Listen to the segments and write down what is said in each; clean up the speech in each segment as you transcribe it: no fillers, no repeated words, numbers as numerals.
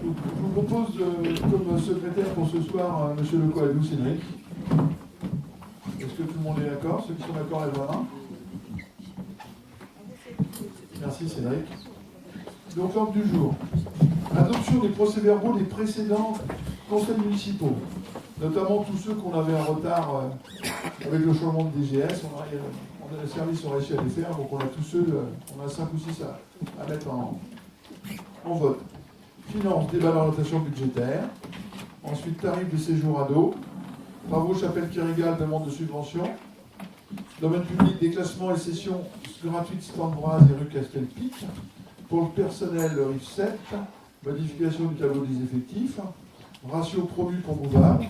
Je vous propose comme secrétaire pour ce soir M. Lecoadou Cédric. Est-ce que tout le monde est d'accord? Ceux qui sont d'accord, lèvent la main. Merci Cédric. Donc l'ordre du jour. Adoption des procès-verbaux des précédents conseils municipaux, notamment tous ceux qu'on avait en retard avec le changement de DGS. Le service a réussi à les faire, donc on a tous ceux, on a 5 ou 6 à mettre en vote. Finance, débat d'orientation budgétaire. Ensuite, tarif de séjour ado. Travaux Chapelle-Kirigale, demande de subvention. Domaine public, déclassement et session gratuite Stambroise et rue Castelpic. Pour le personnel, le RIF 7. Modification du tableau des effectifs. Ratio promu pour Bouvard.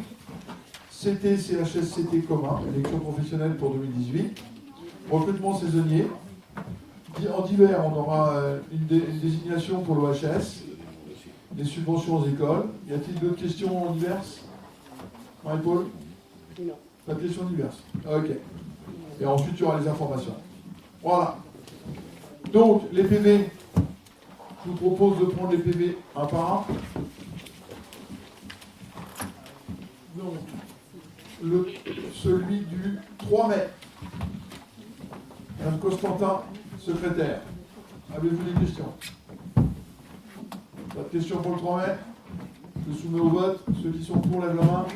CT, CHSCT commun, élection professionnelle pour 2018. Recrutement saisonnier. En divers, on aura une désignation pour l'OHS. Les subventions aux écoles. Y a-t-il d'autres questions diverses? Marie-Paul? Non. Pas de questions diverses. Ok. Et ensuite, il y aura les informations. Voilà. Donc, les PV. Je vous propose de prendre les PV un par un. Donc, celui du 3 mai. Madame Constantin, secrétaire. Avez-vous des questions? Pas de questions pour le 3 mai? Je soumets au vote. Ceux qui sont pour, lèvent la main.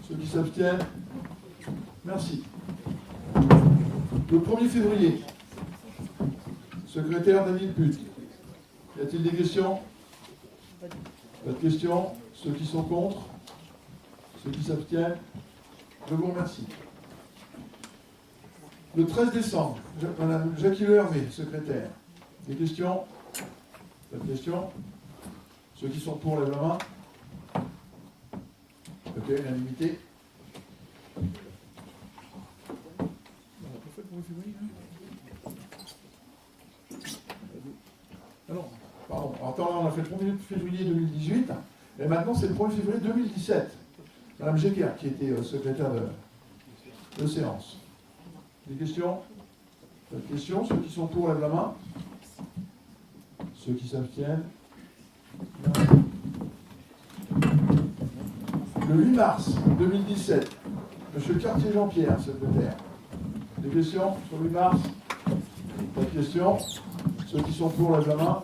Ceux qui s'abstiennent. Merci. Le 1er février. Secrétaire Daniel Put. Y a-t-il des questions? Pas de questions. Ceux qui sont contre? Ceux qui s'abstiennent? Je vous remercie. Le 13 décembre, Madame Jackie Le Hervé, secrétaire. Des questions? Pas de questions? Ceux qui sont pour, lèvent la main. Ok, unanimité. Alors, pardon. Alors, attends, on a fait le 1er février 2018, et maintenant c'est le 1er février 2017. Madame Jecker, qui était secrétaire de séance. Des questions? Pas de questions? Ceux qui sont pour, lèvent la main. Ceux qui s'abstiennent. Le 8 mars 2017, Monsieur Cartier Jean-Pierre, secrétaire. Des questions sur le 8 mars? Pas de questions? Ceux qui sont pour, lèvent la main.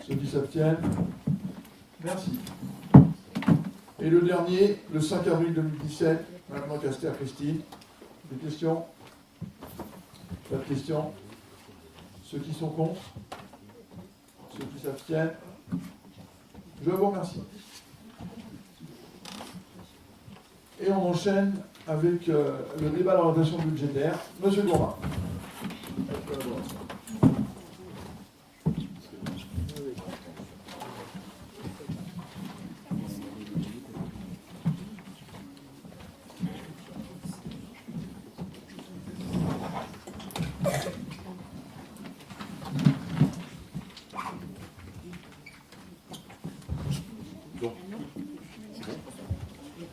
Ceux qui s'abstiennent. Merci. Et le dernier, le 5 avril 2017, Madame Lancaster Christine. Des questions? Pas de questions? Ceux qui sont contre? Ceux qui s'abstiennent? Je vous remercie. Et on enchaîne avec le débat d'orientation budgétaire. Monsieur Gourmand. Donc, c'est bon.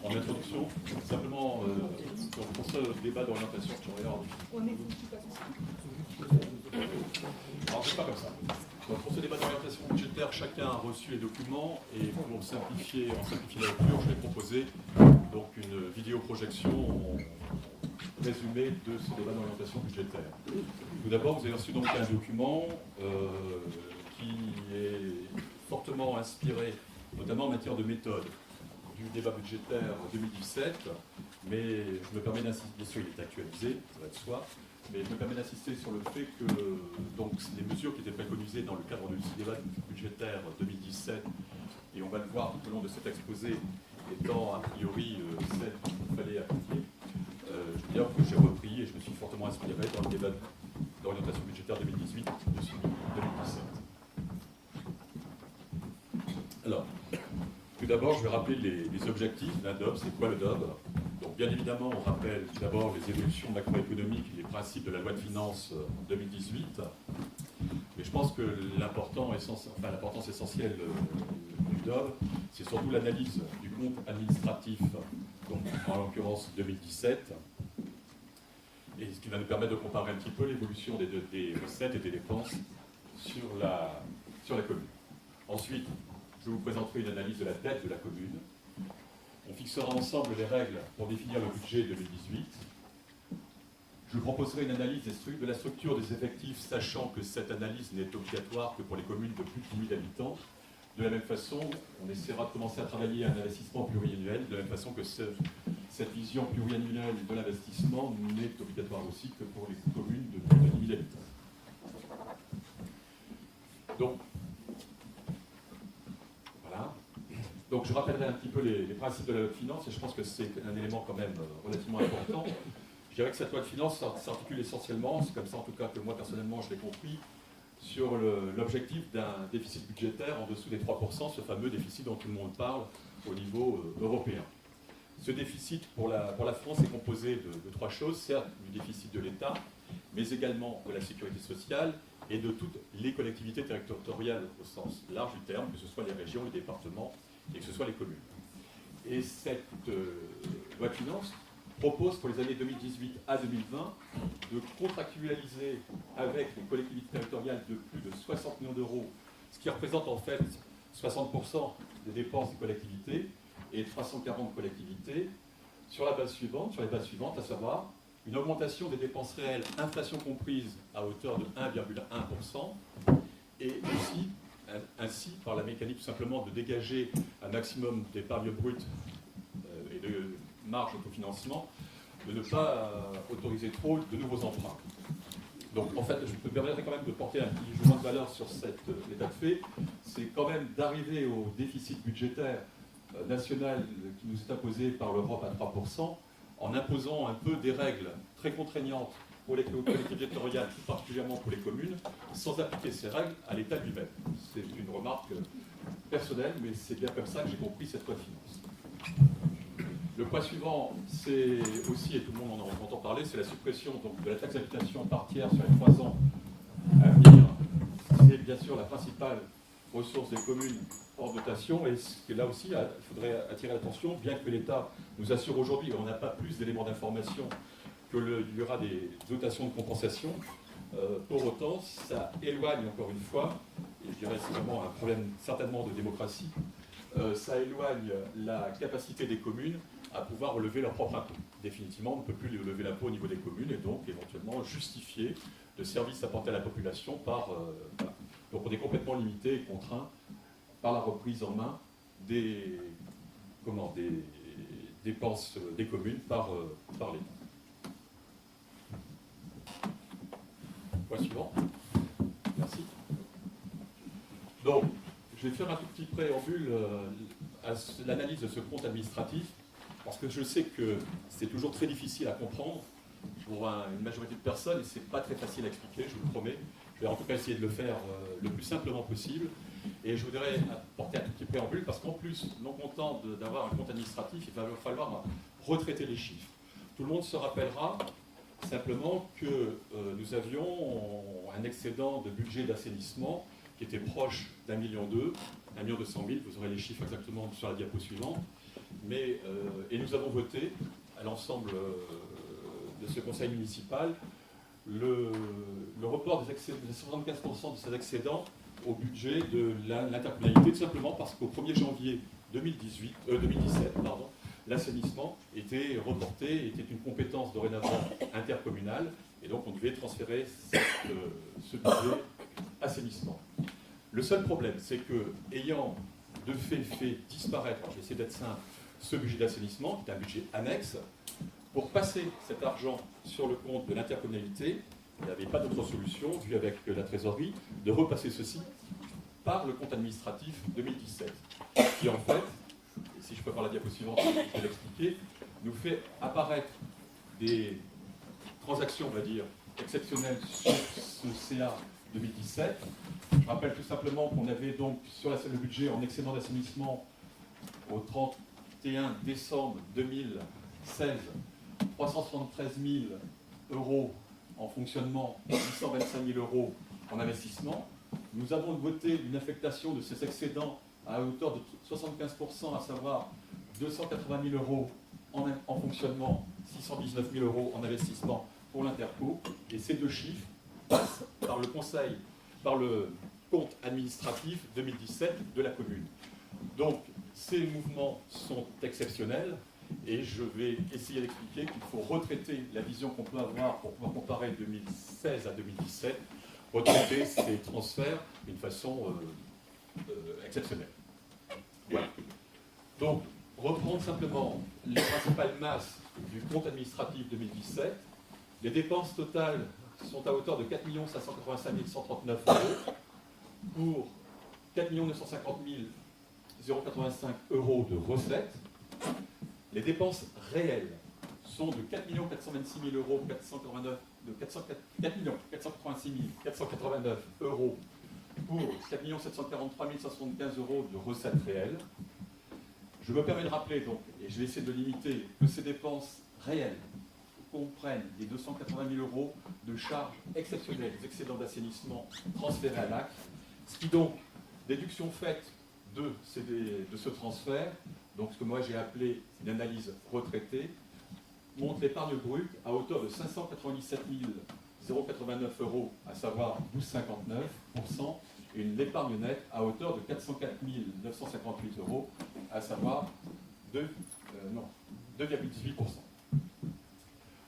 En introduction, simplement, pour ce débat d'orientation, alors c'est pas comme ça. Donc, pour ce débat d'orientation budgétaire, chacun a reçu les documents et pour simplifier la lecture, je vais proposer donc une vidéoprojection résumée de ce débat d'orientation budgétaire. Tout d'abord, vous avez reçu donc un document qui est fortement inspiré, notamment en matière de méthode, du débat budgétaire 2017, mais je me permets d'insister, bien sûr il est actualisé, ça va de soi, mais je me permets d'insister sur le fait que donc, les mesures qui étaient préconisées dans le cadre du débat budgétaire 2017, et on va le voir tout au long de cet exposé, étant a priori celles qu'il fallait appliquer, je veux dire que j'ai repris et je me suis fortement inspiré dans le débat d'orientation budgétaire 2018 de celui de 2017. Alors, tout d'abord, je vais rappeler les objectifs d'un DOB. C'est quoi le DOB? Donc, bien évidemment, on rappelle tout d'abord les évolutions macroéconomiques et les principes de la loi de finances 2018. Mais je pense que l'importance essentielle du DOB, c'est surtout l'analyse du compte administratif, donc en l'occurrence 2017, et ce qui va nous permettre de comparer un petit peu l'évolution des recettes et des dépenses sur la commune. Ensuite, je vous présenterai une analyse de la dette de la commune. On fixera ensemble les règles pour définir le budget 2018. Je vous proposerai une analyse de la structure des effectifs, sachant que cette analyse n'est obligatoire que pour les communes de plus de 10 000 habitants. De la même façon, on essaiera de commencer à travailler un investissement pluriannuel, de la même façon que cette vision pluriannuelle de l'investissement n'est obligatoire aussi que pour les communes de plus de 10 000 habitants. Donc, voilà. Donc je rappellerai un petit peu les principes de la loi de finances, et je pense que c'est un élément quand même relativement important. Je dirais que cette loi de finances s'articule essentiellement, c'est comme ça en tout cas que moi personnellement je l'ai compris, sur l'objectif d'un déficit budgétaire en dessous des 3%, ce fameux déficit dont tout le monde parle au niveau européen. Ce déficit pour la France est composé de trois choses, certes du déficit de l'État, mais également de la sécurité sociale et de toutes les collectivités territoriales au sens large du terme, que ce soit les régions, les départements et que ce soit les communes. Et cette loi de finances propose pour les années 2018 à 2020 de contractualiser avec les collectivités territoriales de plus de 60 millions d'euros, ce qui représente en fait 60% des dépenses des collectivités et 340 collectivités, sur les bases suivantes, à savoir une augmentation des dépenses réelles, inflation comprise, à hauteur de 1,1%, et aussi, ainsi, par la mécanique tout simplement de dégager un maximum d'épargne brute et de marge d'autofinancement, de ne pas autoriser trop de nouveaux emprunts. Donc en fait, je me permettrai quand même de porter un petit jugement de valeur sur cet état de fait. C'est quand même d'arriver au déficit budgétaire national qui nous est imposé par l'Europe à 3%, en imposant un peu des règles très contraignantes pour les collectivités territoriales, plus particulièrement pour les communes, sans appliquer ces règles à l'État lui-même. C'est une remarque personnelle, mais c'est bien comme ça que j'ai compris cette loi de finances. Le point suivant, c'est aussi, et tout le monde en entend parler, c'est la suppression donc, de la taxe d'habitation par tiers sur les 3 ans à venir. C'est bien sûr la principale ressource des communes hors dotation, et là aussi, il faudrait attirer l'attention, bien que l'État nous assure aujourd'hui, on n'a pas plus d'éléments d'information qu'il y aura des dotations de compensation. Pour autant, ça éloigne encore une fois, et je dirais c'est vraiment un problème certainement de démocratie, ça éloigne la capacité des communes à pouvoir relever leur propre impôt. Définitivement, on ne peut plus lever l'impôt au niveau des communes et donc éventuellement justifier de services apportés à la population par... voilà. Donc on est complètement limité et contraint par la reprise en main des dépenses des communes par l'État. Point suivant. Merci. Donc, je vais faire un tout petit préambule à l'analyse de ce compte administratif, parce que je sais que c'est toujours très difficile à comprendre pour une majorité de personnes, et c'est pas très facile à expliquer, je vous le promets. Je vais en tout cas essayer de le faire le plus simplement possible. Et je voudrais apporter un tout petit préambule, parce qu'en plus, non content d'avoir un compte administratif, il va falloir retraiter les chiffres. Tout le monde se rappellera simplement que nous avions un excédent de budget d'assainissement qui était proche d'1,2 million, 1,2 million, vous aurez les chiffres exactement sur la diapo suivante. Et nous avons voté à l'ensemble de ce conseil municipal le report des 75% de ces excédents au budget de l'intercommunalité, tout simplement parce qu'au 1er janvier 2017, l'assainissement était reporté, était une compétence dorénavant intercommunale, et donc on devait transférer ce budget assainissement. Le seul problème, c'est que, ayant de fait disparaître, alors je vais essayer d'être simple, ce budget d'assainissement, qui est un budget annexe, pour passer cet argent sur le compte de l'intercommunalité, il n'y avait pas d'autre solution, vu avec la trésorerie, de repasser ceci par le compte administratif 2017, qui en fait, et si je peux voir la diapo suivante, je vais l'expliquer, nous fait apparaître des transactions, on va dire, exceptionnelles sur ce CA 2017. Je rappelle tout simplement qu'on avait donc sur le budget en excédent d'assainissement au 31 décembre 2016, 373 000 euros en fonctionnement, 825 000 euros en investissement. Nous avons voté une affectation de ces excédents à hauteur de 75%, à savoir 280 000 euros en fonctionnement, 619 000 euros en investissement pour l'Interco. Et ces deux chiffres passent par le conseil, par le compte administratif 2017 de la commune. Donc, ces mouvements sont exceptionnels et je vais essayer d'expliquer qu'il faut retraiter la vision qu'on peut avoir pour pouvoir comparer 2016 à 2017, retraiter ces transferts d'une façon exceptionnelle. Voilà. Donc, reprendre simplement les principales masses du compte administratif 2017. Les dépenses totales sont à hauteur de 4 585 139 € pour 4 950 085 € de recettes. Les dépenses réelles sont de 4 426 000 € 489 € pour 4 743 175 € de recettes réelles. Je me permets de rappeler donc, et je vais essayer de limiter, que ces dépenses réelles comprennent les 280 000 € de charges exceptionnelles, des excédents d'assainissement transférés à l'AC, ce qui donc, déduction faite de ce transfert, donc ce que moi j'ai appelé une analyse retraitée, montre l'épargne brute à hauteur de 597 089 €, à savoir 12,59%, et une épargne nette à hauteur de 404 958 €, à savoir 2,18%.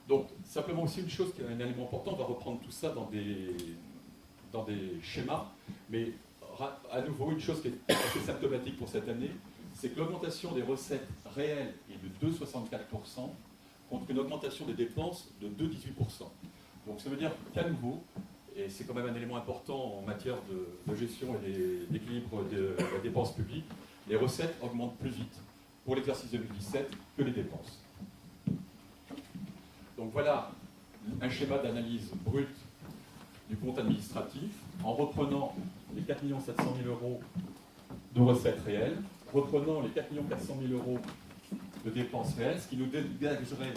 Donc, simplement aussi une chose qui est un élément important, on va reprendre tout ça dans des schémas, mais à nouveau, une chose qui est assez symptomatique pour cette année, c'est que l'augmentation des recettes réelles est de 2,64% contre une augmentation des dépenses de 2,18%. Donc ça veut dire qu'à nouveau, et c'est quand même un élément important en matière de gestion et d'équilibre de la dépense publique, les recettes augmentent plus vite pour l'exercice 2017 que les dépenses. Donc voilà un schéma d'analyse brute du compte administratif en reprenant les 4 700 000 € de recettes réelles, reprenant les 4 400 000 € de dépenses réelles, ce qui nous dégagerait,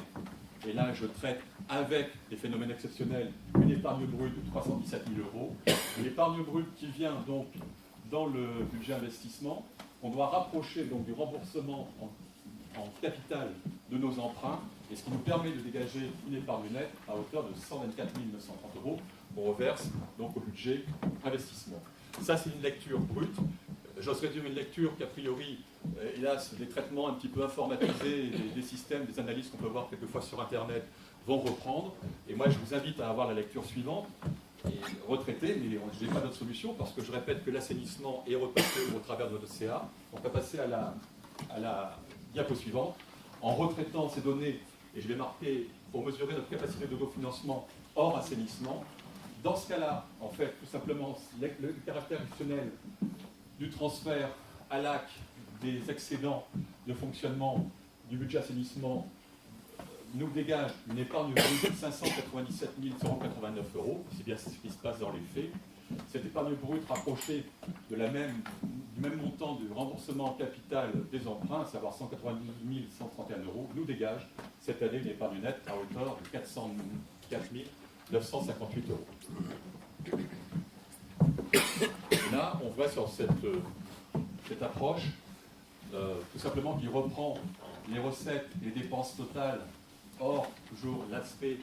et là je traite avec des phénomènes exceptionnels, une épargne brute de 317 000 €, une épargne brute qui vient donc dans le budget investissement, qu'on doit rapprocher donc du remboursement en capital de nos emprunts, et ce qui nous permet de dégager une épargne nette à hauteur de 124 930 € qu'on reverse donc au budget investissement. Ça, c'est une lecture brute. J'oserais dire une lecture qu'a priori, hélas, des traitements un petit peu informatisés, des systèmes, des analyses qu'on peut voir quelquefois sur Internet vont reprendre. Et moi, je vous invite à avoir la lecture suivante, et retraiter, mais je n'ai pas d'autre solution, parce que je répète que l'assainissement est repassé au travers de notre CA. On va passer à la diapo suivante. En retraitant ces données, et je vais marquer pour mesurer notre capacité d'autofinancement hors assainissement, dans ce cas-là, en fait, tout simplement, le caractère exceptionnel du transfert à l'AC des excédents de fonctionnement du budget assainissement nous dégage une épargne brute de 597 089 €. C'est bien ce qui se passe dans les faits. Cette épargne brute rapprochée du même montant du remboursement en capital des emprunts, à savoir 190 131 €, nous dégage cette année une épargne nette à hauteur de 404 958 €. Et là, on voit sur cette approche, tout simplement qui reprend les recettes et les dépenses totales, hors toujours l'aspect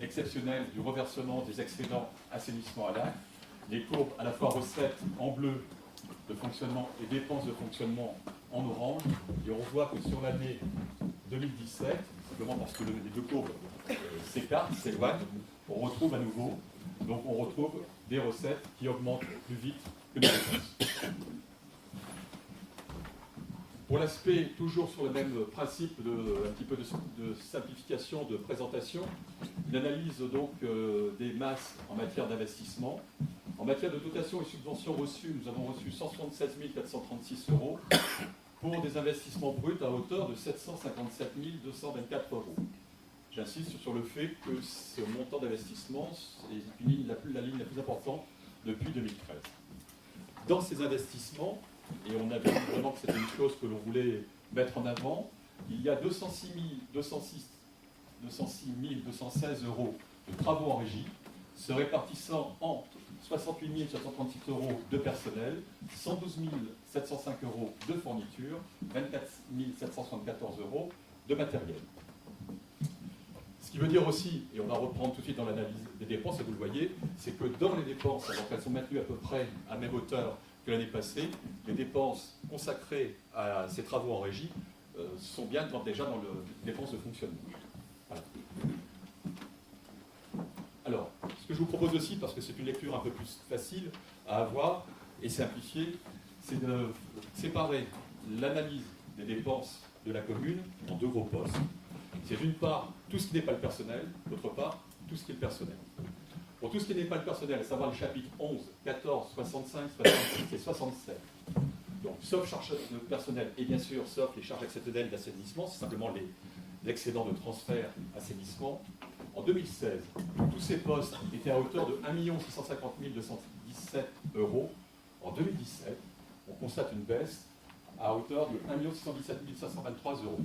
exceptionnel du reversement des excédents assainissement à l'AC, les courbes à la fois recettes en bleu de fonctionnement et dépenses de fonctionnement en orange, et on voit que sur l'année 2017, simplement parce que les deux courbes s'écartent, s'éloignent, on retrouve à nouveau, donc on retrouve des recettes qui augmentent plus vite que les dépenses. Pour l'aspect, toujours sur le même principe un petit peu de simplification de présentation, une analyse donc des masses en matière d'investissement. En matière de dotation et subventions reçues, nous avons reçu 176 436 € pour des investissements bruts à hauteur de 757 224 €. J'insiste sur le fait que ce montant d'investissement est la ligne la plus importante depuis 2013. Dans ces investissements, et on a vu vraiment que c'était une chose que l'on voulait mettre en avant, il y a 206 216 € de travaux en régie, se répartissant entre 68 736 € de personnel, 112 705 € de fourniture, 24 774 € de matériel. Ce qui veut dire aussi, et on va reprendre tout de suite dans l'analyse des dépenses, et vous le voyez, c'est que dans les dépenses, alors qu'elles sont maintenues à peu près à même hauteur que l'année passée, les dépenses consacrées à ces travaux en régie sont bien déjà dans les dépenses de fonctionnement. Voilà. Alors, ce que je vous propose aussi, parce que c'est une lecture un peu plus facile à avoir et simplifiée, c'est de séparer l'analyse des dépenses de la commune en deux gros postes. C'est d'une part tout ce qui n'est pas le personnel, d'autre part tout ce qui est le personnel. Pour tout ce qui n'est pas le personnel, à savoir le chapitre 11, 14, 65, 66 et 67, donc sauf charges de personnel et bien sûr sauf les charges exceptionnelles d'assainissement, c'est simplement l'excédent de transfert assainissement. En 2016, tous ces postes étaient à hauteur de 1 650 217 euros. En 2017, on constate une baisse à hauteur de 1 617 523 euros.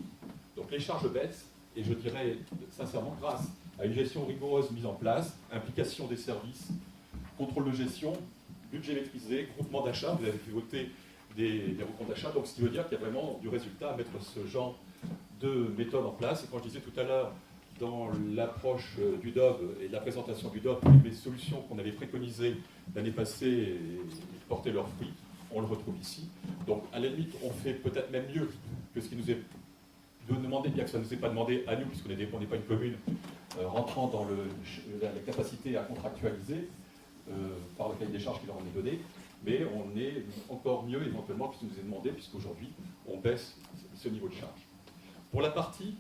Donc les charges baissent, et je dirais sincèrement grâce à une gestion rigoureuse mise en place, implication des services, contrôle de gestion, budget maîtrisé, groupement d'achat, vous avez pu voter des groupements d'achat, donc ce qui veut dire qu'il y a vraiment du résultat à mettre ce genre de méthode en place. Et quand je disais tout à l'heure, dans l'approche du DOB et de la présentation du DOB, les solutions qu'on avait préconisées l'année passée portaient leurs fruits, on le retrouve ici. Donc à la limite, on fait peut-être même mieux que ce qui nous est demandé, bien que ça ne nous est pas demandé à nous, puisqu'on n'est pas une commune rentrant dans la capacité à contractualiser par le cahier des charges qui leur en est donné, mais on est encore mieux éventuellement que ce qui nous est demandé, puisqu'aujourd'hui, on baisse ce niveau de charge. Pour la partie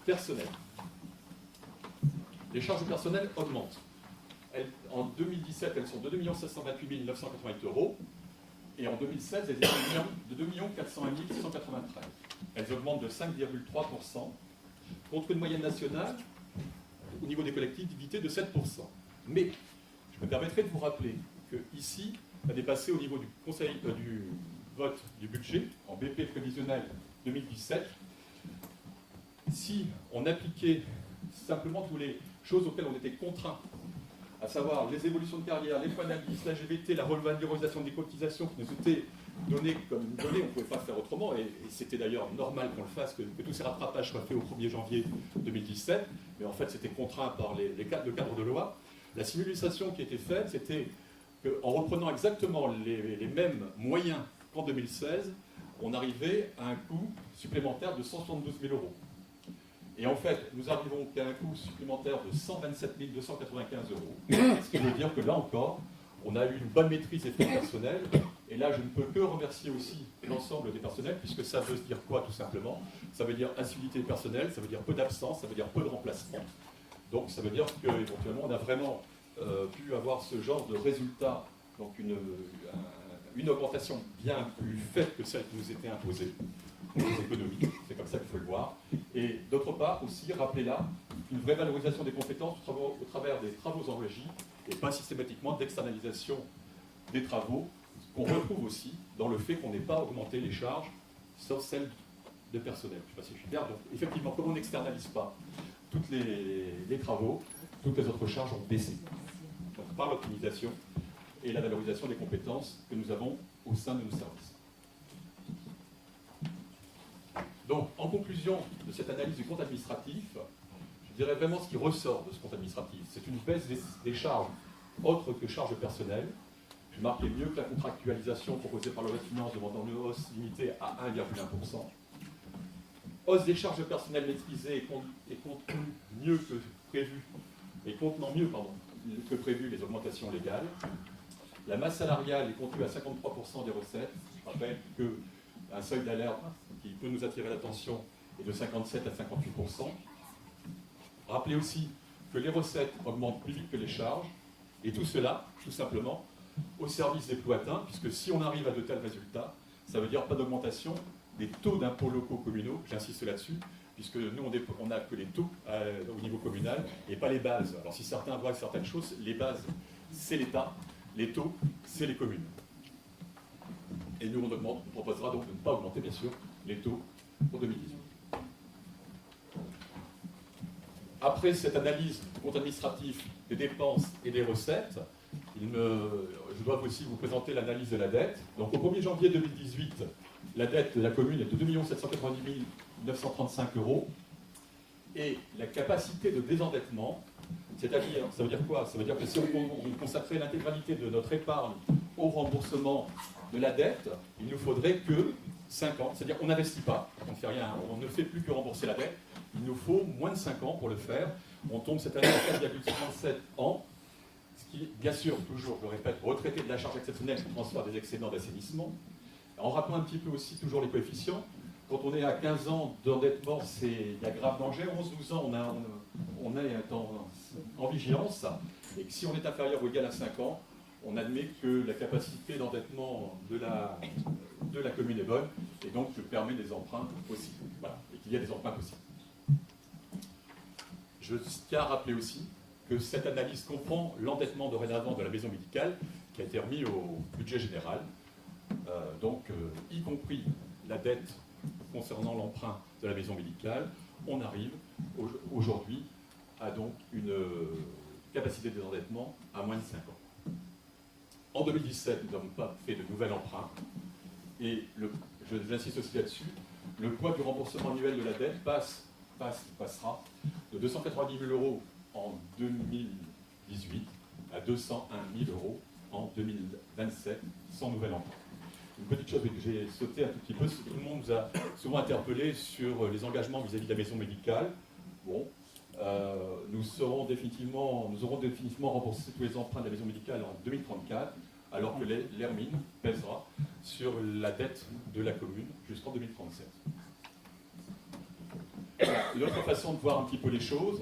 personnelle, les charges personnelles augmentent. En 2017, elles sont de 2 728 988 euros, et en 2016, elles étaient de 2 401 693. Elles augmentent de 5,3%, contre une moyenne nationale, au niveau des collectivités, de 7%. Mais je me permettrai de vous rappeler que ici, l'année passée, au niveau du conseil du vote du budget, en BP prévisionnel 2017, si on appliquait simplement toutes les choses auxquelles on était contraint, à savoir les évolutions de carrière, les points d'indice, la GVT, la revalorisation des cotisations qui nous étaient données comme une donnée, on ne pouvait pas faire autrement, et c'était d'ailleurs normal qu'on le fasse, que tous ces rattrapages soient faits au 1er janvier 2017, mais en fait c'était contraint par le cadre de loi. La simulation qui était faite, c'était qu'en reprenant exactement les mêmes moyens qu'en 2016, on arrivait à un coût supplémentaire de 172 000 euros. Et en fait, nous arrivons qu'à un coût supplémentaire de 127 295 euros. Ce qui veut dire que là encore, on a eu une bonne maîtrise des frais personnels. Et là, je ne peux que remercier aussi l'ensemble des personnels, puisque ça veut dire quoi, tout simplement? Ça veut dire assiduité personnelle, ça veut dire peu d'absence, ça veut dire peu de remplacement. Donc ça veut dire qu'éventuellement, on a vraiment pu avoir ce genre de résultat, donc une augmentation bien plus faible que celle qui nous était imposée. Les économies, c'est comme ça qu'il faut le voir. Et d'autre part aussi, rappelez là, une vraie valorisation des compétences au travers des travaux en régie et pas systématiquement d'externalisation des travaux, qu'on retrouve aussi dans le fait qu'on n'ait pas augmenté les charges, sauf celles de personnel. Je ne sais pas si je suis clair. Donc effectivement, comme on n'externalise pas tous les travaux, toutes les autres charges ont baissé. Donc par l'optimisation et la valorisation des compétences que nous avons au sein de nos services. Donc, en conclusion de cette analyse du compte administratif, je dirais vraiment ce qui ressort de ce compte administratif. C'est une baisse des charges autres que charges personnelles. Je marquais mieux que la contractualisation proposée par le loi de finances demandant une hausse limitée à 1,1%. Hausse des charges personnelles maîtrisées et contenant mieux que prévu, que prévu les augmentations légales. La masse salariale est contenue à 53% des recettes. Je rappelle qu'un seuil d'alerte qui peut nous attirer l'attention est de 57 à 58%. Rappelez aussi que les recettes augmentent plus vite que les charges, et tout cela, tout simplement, au service des plus atteints, puisque si on arrive à de tels résultats, ça veut dire pas d'augmentation des taux d'impôts locaux communaux, j'insiste là-dessus, puisque nous, on n'a que les taux au niveau communal et pas les bases. Alors si certains voient certaines choses, les bases, c'est l'État, les taux, c'est les communes. Et nous, on proposera donc de ne pas augmenter, bien sûr, les taux pour 2018. Après cette analyse du compte administratif des dépenses et des recettes, je dois aussi vous présenter l'analyse de la dette. Donc au 1er janvier 2018, la dette de la commune est de 2 790 935 euros. et la capacité de désendettement, c'est-à-dire, ça veut dire quoi? Ça veut dire que si on consacrait l'intégralité de notre épargne au remboursement de la dette, il nous faudrait que 5 ans, c'est-à-dire qu'on n'investit pas, on ne fait rien, on ne fait plus que rembourser la dette, il nous faut moins de 5 ans pour le faire. On tombe cette année à 4,37 ans, ce qui, bien sûr, toujours, je le répète, retraité de la charge exceptionnelle qui transfère des excédents d'assainissement. En rappelant un petit peu aussi toujours les coefficients, quand on est à 15 ans d'endettement, il y a grave danger. 11-12 ans, on est en vigilance. Et que si on est inférieur ou égal à 5 ans, on admet que la capacité d'endettement de la commune est bonne et donc permet des emprunts possibles. Voilà, et qu'il y a des emprunts possibles. Je tiens à rappeler aussi que cette analyse comprend l'endettement dorénavant de la maison médicale qui a été remis au budget général, y compris la dette concernant l'emprunt de la maison médicale. On arrive aujourd'hui à donc une capacité de désendettement à moins de 5 ans. En 2017, nous n'avons pas fait de nouvel emprunt et j'insiste aussi là-dessus, le poids du remboursement annuel de la dette passera de 290 000 euros en 2018 à 201 000 euros en 2027 sans nouvel emprunt. Une petite chose que j'ai sauté un tout petit peu, c'est que tout le monde nous a souvent interpellé sur les engagements vis-à-vis de la maison médicale. Bon, nous aurons définitivement remboursé tous les emprunts de la maison médicale en 2034, alors que l'Hermine pèsera sur la dette de la commune jusqu'en 2037. Une autre façon de voir un petit peu les choses,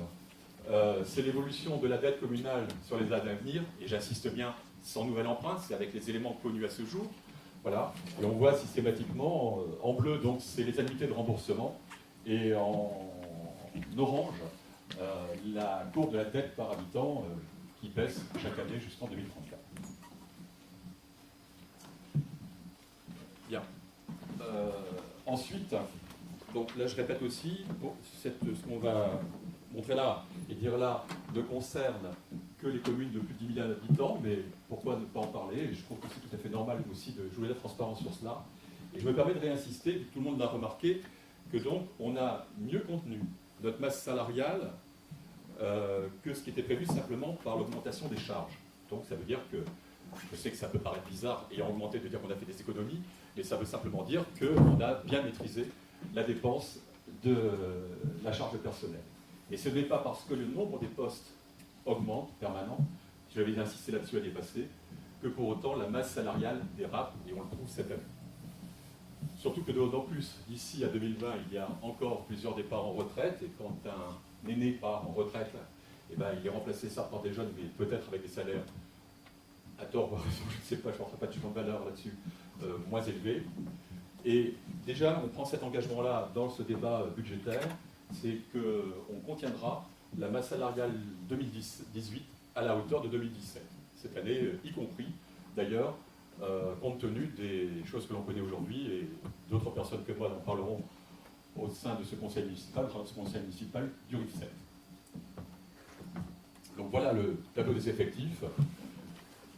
c'est l'évolution de la dette communale sur les années à venir, et j'insiste bien, sans nouvel emprunt, c'est avec les éléments connus à ce jour. Voilà, et on voit systématiquement, en bleu, donc c'est les annuités de remboursement, et en orange, la courbe de la dette par habitant qui baisse chaque année jusqu'en 2034. Bien. Ensuite, donc là je répète aussi, ce qu'on va montrer là et dire là ne concerne que les communes de plus de 10 000 habitants, mais pourquoi ne pas en parler? Et je trouve que c'est tout à fait normal aussi de jouer la transparence sur cela. Et je me permets de réinsister, tout le monde l'a remarqué, que donc on a mieux contenu notre masse salariale que ce qui était prévu simplement par l'augmentation des charges. Donc ça veut dire que, je sais que ça peut paraître bizarre et augmenter de dire qu'on a fait des économies, mais ça veut simplement dire qu'on a bien maîtrisé la dépense de la charge personnelle. Et ce n'est pas parce que le nombre des postes augmente, permanent, j'avais insisté là-dessus à dépasser, que pour autant la masse salariale dérape, et on le trouve cette année. Surtout que d'autant plus, d'ici à 2020, il y a encore plusieurs départs en retraite, et quand un aîné part en retraite, eh ben, il est remplacé certes par des jeunes, mais peut-être avec des salaires, à tort, je ne sais pas, je ne porterai pas de jugement de valeur là-dessus, moins élevés. Et déjà, on prend cet engagement-là dans ce débat budgétaire, c'est qu'on contiendra la masse salariale 2018 à la hauteur de 2017, cette année y compris, d'ailleurs, compte tenu des choses que l'on connaît aujourd'hui, et d'autres personnes que moi en parleront au sein de ce conseil municipal du RIFSET. Donc voilà le tableau des effectifs,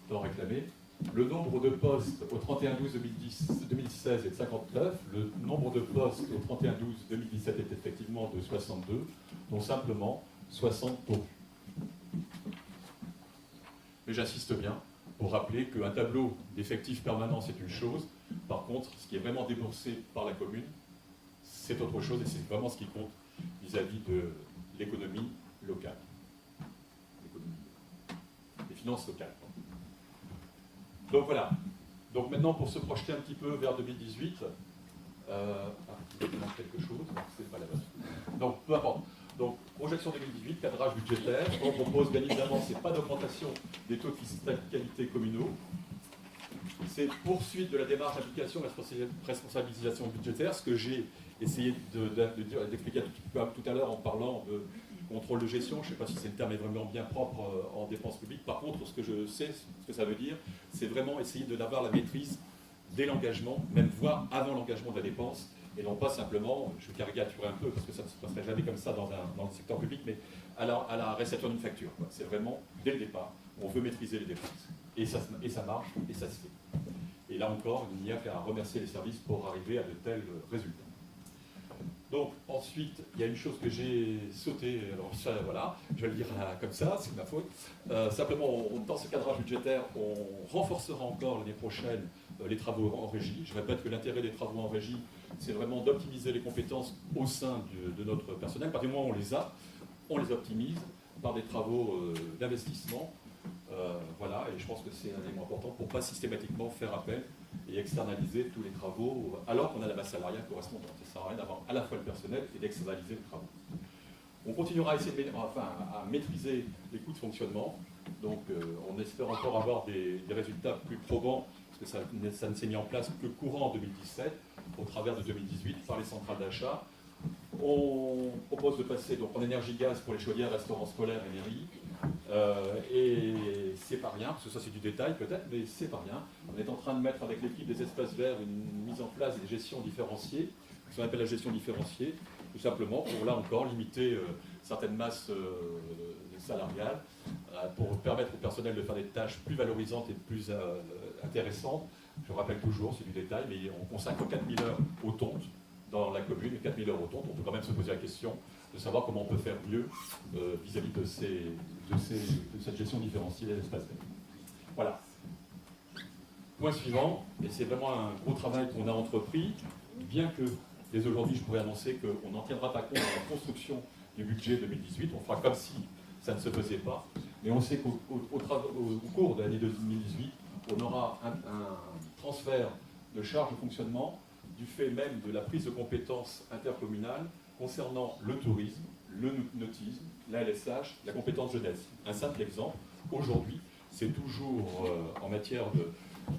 tant réclamé. Le nombre de postes au 31-12-2016 est de 59, le nombre de postes au 31-12-2017 est effectivement de 62, dont simplement 60 pourvus. Mais j'insiste bien pour rappeler qu'un tableau d'effectifs permanents c'est une chose, par contre ce qui est vraiment déboursé par la commune c'est autre chose et c'est vraiment ce qui compte vis-à-vis de l'économie locale, les finances locales. Donc voilà. Donc maintenant, pour se projeter un petit peu vers 2018, il manque quelque chose, c'est pas la bonne. Donc peu importe. Donc projection 2018, cadrage budgétaire. On propose bien évidemment, c'est pas d'augmentation des taux de fiscalité communaux. C'est poursuite de la démarche d'application responsabilisation budgétaire, ce que j'ai essayé d'expliquer un petit peu tout à l'heure en parlant de contrôle de gestion. Je ne sais pas si c'est le terme est vraiment bien propre en dépenses publiques. Par contre, ce que je sais, ce que ça veut dire, c'est vraiment essayer d'avoir la maîtrise dès l'engagement, même voire avant l'engagement de la dépense, et non pas simplement, je caricature un peu, parce que ça ne se passerait jamais comme ça dans le secteur public, mais à la réception d'une facture. C'est vraiment, dès le départ, on veut maîtriser les dépenses. Et ça marche, et ça se fait. Et là encore, il n'y a qu'à remercier les services pour arriver à de tels résultats. Donc ensuite, il y a une chose que j'ai sautée, alors ça, voilà, je vais le dire comme ça, c'est ma faute. Simplement, dans ce cadrage budgétaire, on renforcera encore l'année prochaine les travaux en régie. Je répète que l'intérêt des travaux en régie, c'est vraiment d'optimiser les compétences au sein de notre personnel. À partir du moment où on les optimise par des travaux d'investissement. Voilà, et je pense que c'est un élément important pour ne pas systématiquement faire appel et externaliser tous les travaux alors qu'on a la masse salariale correspondante. Ça ne sert à rien d'avoir à la fois le personnel et d'externaliser les travaux. On continuera à essayer à maîtriser les coûts de fonctionnement. Donc on espère encore avoir des résultats plus probants, parce que ça ne s'est mis en place que courant 2017, au travers de 2018, par les centrales d'achat. On propose de passer donc, en énergie-gaz pour les chaudières, restaurants scolaires et mairies. Et c'est pas rien, parce que ça c'est du détail peut-être, mais c'est pas rien. On est en train de mettre avec l'équipe des espaces verts une mise en place des gestions différenciées, ce qu'on appelle la gestion différenciée, tout simplement pour là encore limiter certaines masses salariales, pour permettre au personnel de faire des tâches plus valorisantes et plus intéressantes. Je rappelle toujours, c'est du détail, mais on consacre 4000 heures aux tontes dans la commune, 4000 heures au tonte. On peut quand même se poser la question de savoir comment on peut faire mieux vis-à-vis de cette gestion différenciée des espaces verts. Voilà. Point suivant, et c'est vraiment un gros travail qu'on a entrepris, bien que dès aujourd'hui je pourrais annoncer qu'on n'en tiendra pas compte dans la construction du budget 2018, on fera comme si ça ne se faisait pas, mais on sait qu'au cours de l'année 2018, on aura un transfert de charges de fonctionnement du fait même de la prise de compétences intercommunales concernant le tourisme, le nautisme, la LSH, la compétence jeunesse. Un simple exemple, aujourd'hui, c'est toujours en matière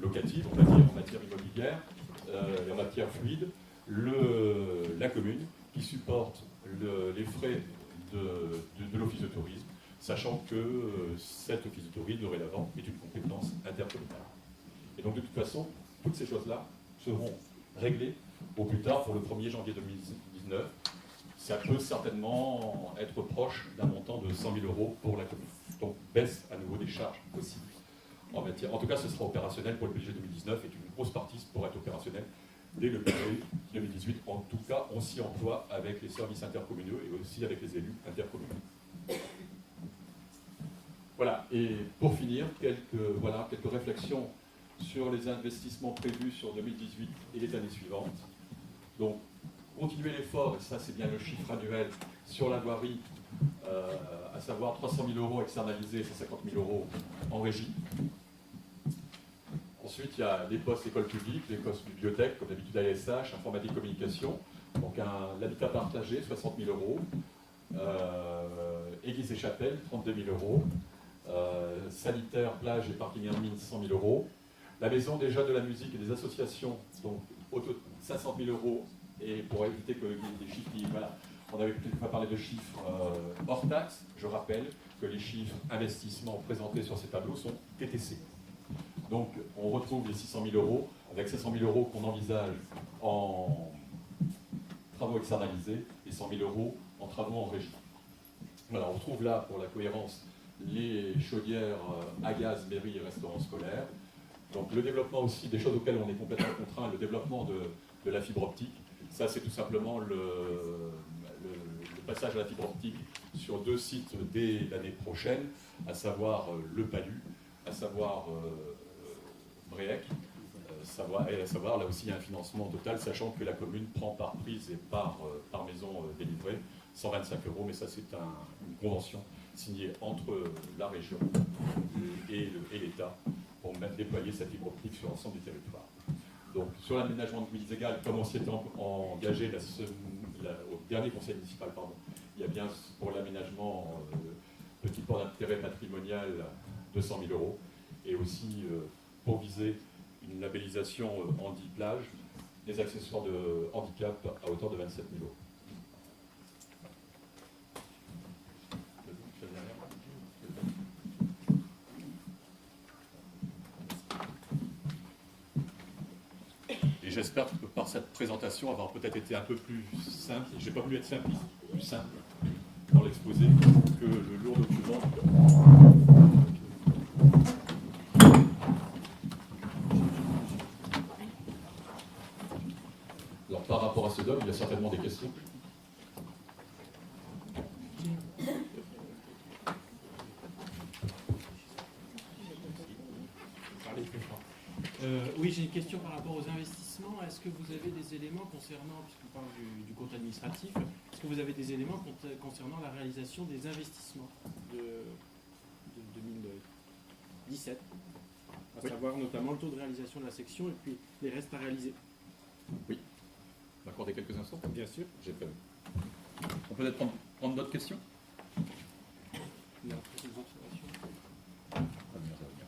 locative, on va dire en matière immobilière, et en matière fluide, la commune qui supporte les frais de l'office de tourisme, sachant que cet office de tourisme, dorénavant, est une compétence intercommunale. Et donc de toute façon, toutes ces choses-là seront réglées au plus tard pour le 1er janvier 2019. Ça peut certainement être proche d'un montant de 100 000 € pour la commune. Donc baisse à nouveau des charges possibles en matière. En tout cas, ce sera opérationnel pour le budget 2019 et une grosse partie pour être opérationnel dès le budget 2018. En tout cas, on s'y emploie avec les services intercommunaux et aussi avec les élus intercommunaux. Voilà, et pour finir, quelques réflexions sur les investissements prévus sur 2018 et les années suivantes. Donc, continuer l'effort, et ça c'est bien le chiffre annuel, sur la voirie, à savoir 300 000 € externalisés et 150 000 € en régie. Ensuite, il y a les postes écoles publiques, les postes bibliothèques, comme d'habitude ASH, informatique, communication. Donc l'habitat partagé, 60 000 €. Église et chapelle, 32 000 €. Sanitaire, plage et parking en mine, 100 000 €. La maison des jeunes de la musique et des associations, donc 500 000 €. Et pour éviter que des chiffres, voilà, on avait peut-être pas parlé de chiffres hors taxe, je rappelle que les chiffres investissements présentés sur ces tableaux sont TTC. Donc on retrouve les 600 000 € avec 500 000 € qu'on envisage en travaux externalisés et 100 000 € en travaux en régie. Voilà, on retrouve là, pour la cohérence, les chaudières à gaz, mairie et restaurants scolaires. Donc le développement aussi, des choses auxquelles on est complètement contraint, le développement de la fibre optique. Ça, c'est tout simplement le passage à la fibre optique sur 2 sites dès l'année prochaine, à savoir le Palu, à savoir Bréhec, et à savoir là aussi il y a un financement total, sachant que la commune prend par prise et par maison délivrée 125 €, mais ça c'est une convention signée entre la région et l'État pour même déployer cette fibre optique sur l'ensemble du territoire. Donc sur l'aménagement de milices égales, comme on s'y était engagé au dernier conseil municipal, il y a bien pour l'aménagement petit port d'intérêt patrimonial 200 000 € et aussi pour viser une labellisation handi-plage, des accessoires de handicap à hauteur de 27 000 €. J'espère que par cette présentation avoir peut-être été un peu plus simple, je n'ai pas voulu être simpliste, plus simple dans l'exposé que le lourd document. Alors par rapport à ce doc, il y a certainement des questions. parler très fort. Oui, j'ai une question par rapport aux investissements. Est-ce que vous avez des éléments concernant, puisqu'on parle du compte administratif, est-ce que vous avez des éléments concernant la réalisation des investissements de 2017, à savoir notamment le taux de réalisation de la section et puis les restes à réaliser? Oui. M'accorder quelques instants? Bien sûr. J'ai prévu. On peut peut-être prendre d'autres questions? Il y a des observations. Ça va venir, ça va venir.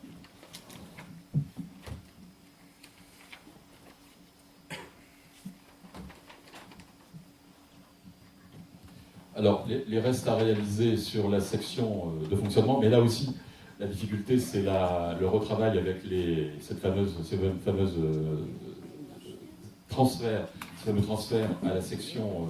Alors, les restes à réaliser sur la section de fonctionnement, mais là aussi, la difficulté, c'est le retravail avec ces fameux transferts à la section,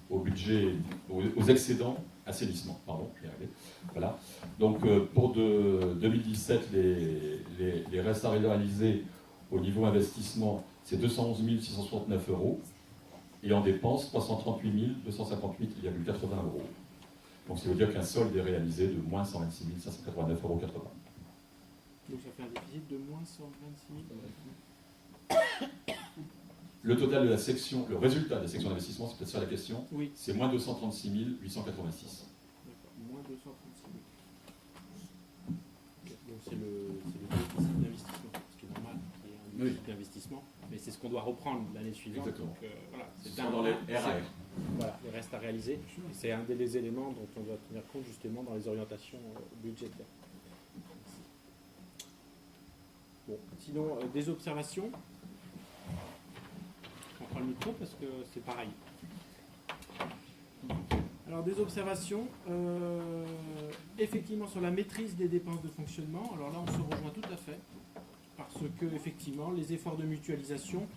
au budget, aux excédents, assainissement, pardon, je vais y arriver. Voilà. Donc, pour 2017, les restes à réaliser au niveau investissement, c'est 211 669 €. Et en dépenses, 338 258,80 €. Donc ça veut dire qu'un solde est réalisé de moins 126 589,80 €. Donc ça fait un déficit de moins 126 000. Le total de la section, le résultat de la section d'investissement, c'est peut-être ça la question, oui. C'est moins 236 886. D'accord, moins 236 000. Donc c'est le déficit d'investissement, ce qui est normal, il y a un déficit d'investissement, mais c'est ce qu'on doit reprendre l'année suivante. Exactement. Donc, voilà, c'est dans les RAR. Voilà, les restes à réaliser. Et c'est un des éléments dont on doit tenir compte justement dans les orientations budgétaires. Bon, sinon, des observations? On prend le micro parce que c'est pareil. Alors, des observations, effectivement, sur la maîtrise des dépenses de fonctionnement. Alors là, on se rejoint tout à fait. Parce que, effectivement, les efforts de mutualisation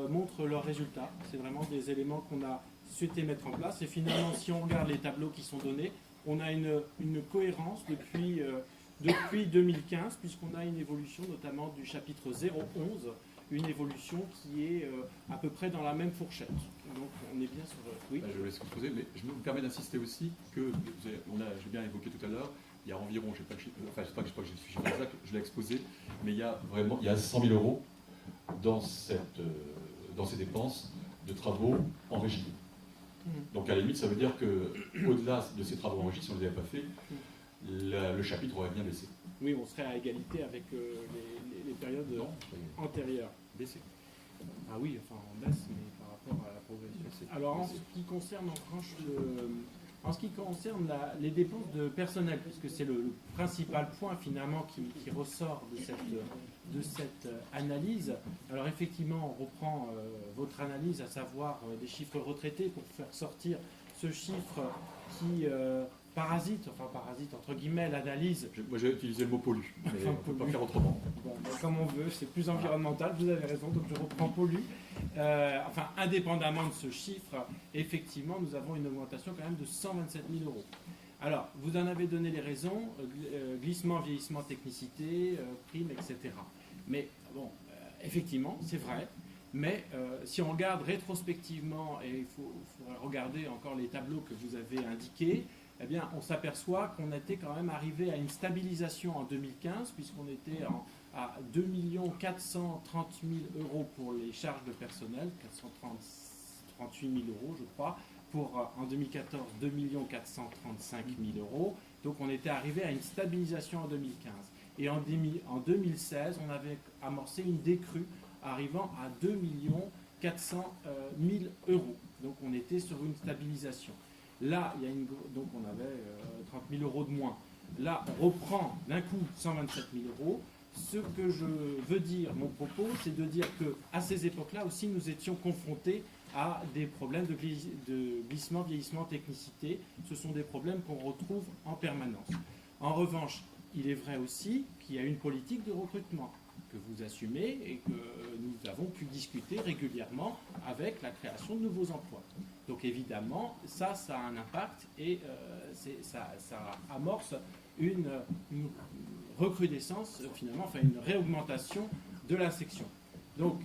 montrent leurs résultats. C'est vraiment des éléments qu'on a souhaité mettre en place. Et finalement, si on regarde les tableaux qui sont donnés, on a une cohérence depuis 2015, puisqu'on a une évolution notamment du chapitre 011, une évolution qui est à peu près dans la même fourchette. Donc on est bien sur... Oui. Je vais l'exposer, mais je me permets d'insister aussi que, j'ai bien évoqué tout à l'heure, il y a environ, je ne sais pas que j'ai le chiffre exact, je l'ai exposé, mais il y a 100 000 € dans ces dépenses de travaux en régie. Donc à la limite, ça veut dire qu'au-delà de ces travaux en régie, si on ne les avait pas fait, le chapitre aurait bien baissé. Oui, on serait à égalité avec les périodes antérieures. Baissé. Ah oui, enfin on baisse, mais par rapport à la progression. Alors en ce qui concerne en ce qui concerne les dépenses de personnel, puisque c'est le principal point finalement qui ressort de cette analyse. Alors effectivement, on reprend votre analyse, à savoir des chiffres retraités pour faire sortir ce chiffre qui parasite entre guillemets l'analyse. Moi j'ai utilisé le mot pollue, mais on ne peut pas faire autrement. Bon, comme on veut, c'est plus environnemental, vous avez raison, donc je reprends pollue. Indépendamment de ce chiffre, effectivement, nous avons une augmentation quand même de 127 000 €. Alors, vous en avez donné les raisons, glissement, vieillissement, technicité, prime, etc. Mais bon, effectivement, c'est vrai. Mais si on regarde rétrospectivement, et il faut regarder encore les tableaux que vous avez indiqués, eh bien, on s'aperçoit qu'on était quand même arrivé à une stabilisation en 2015, puisqu'on était à 2 430 000 € pour les charges de personnel, 438 000 € je crois, pour en 2014 2 435 000 €. Donc on était arrivé à une stabilisation en 2015. Et en 2016, on avait amorcé une décrue arrivant à 2 400 000 €. Donc on était sur une stabilisation. Là, donc on avait 30 000 € de moins. Là, on reprend d'un coup 127 000 €. Ce que je veux dire, mon propos, c'est de dire qu'à ces époques-là aussi, nous étions confrontés à des problèmes de glissement, vieillissement, technicité. Ce sont des problèmes qu'on retrouve en permanence. En revanche, il est vrai aussi qu'il y a une politique de recrutement que vous assumez et que nous avons pu discuter régulièrement avec la création de nouveaux emplois. Donc évidemment, ça a un impact et ça amorce une recrudescence, finalement, une réaugmentation de la section. Donc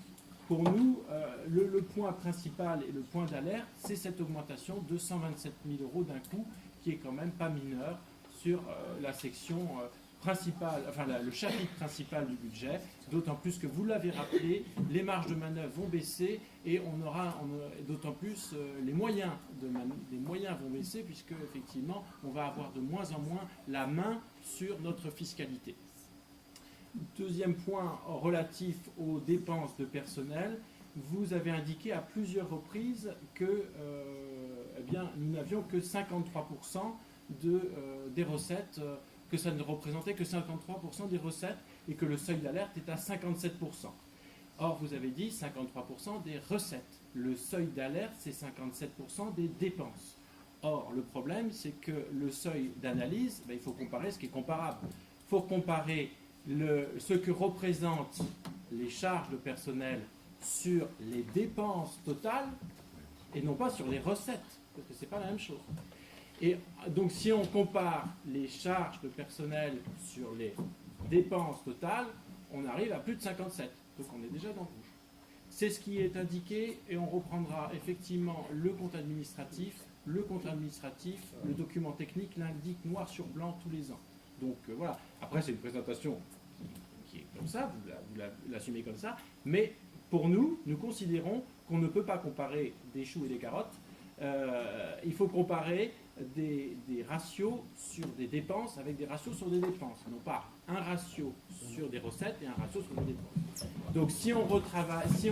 pour nous, le point principal et le point d'alerte, c'est cette augmentation de 127 000 € d'un coup, qui est quand même pas mineur sur la section le chapitre principal du budget, d'autant plus que vous l'avez rappelé, les marges de manœuvre vont baisser et d'autant plus les moyens vont baisser puisque effectivement on va avoir de moins en moins la main sur notre fiscalité. Deuxième point relatif aux dépenses de personnel, vous avez indiqué à plusieurs reprises que nous n'avions que 53% des recettes, que ça ne représentait que 53% des recettes et que le seuil d'alerte est à 57%. Or, vous avez dit 53% des recettes. Le seuil d'alerte, c'est 57% des dépenses. Or, le problème, c'est que le seuil d'analyse, il faut comparer ce qui est comparable. Il faut comparer ce que représentent les charges de personnel sur les dépenses totales et non pas sur les recettes, parce que ce n'est pas la même chose. Et donc, si on compare les charges de personnel sur les dépenses totales, on arrive à plus de 57. Donc, on est déjà dans le rouge. C'est ce qui est indiqué et on reprendra effectivement le compte administratif. Le compte administratif, le document technique l'indique noir sur blanc tous les ans. Donc, voilà. Après, c'est une présentation qui est comme ça, vous l'assumez comme ça. Mais pour nous considérons qu'on ne peut pas comparer des choux et des carottes. Il faut comparer des ratios sur des dépenses avec des ratios sur des dépenses, non pas un ratio sur des recettes et un ratio sur des dépenses. Donc si on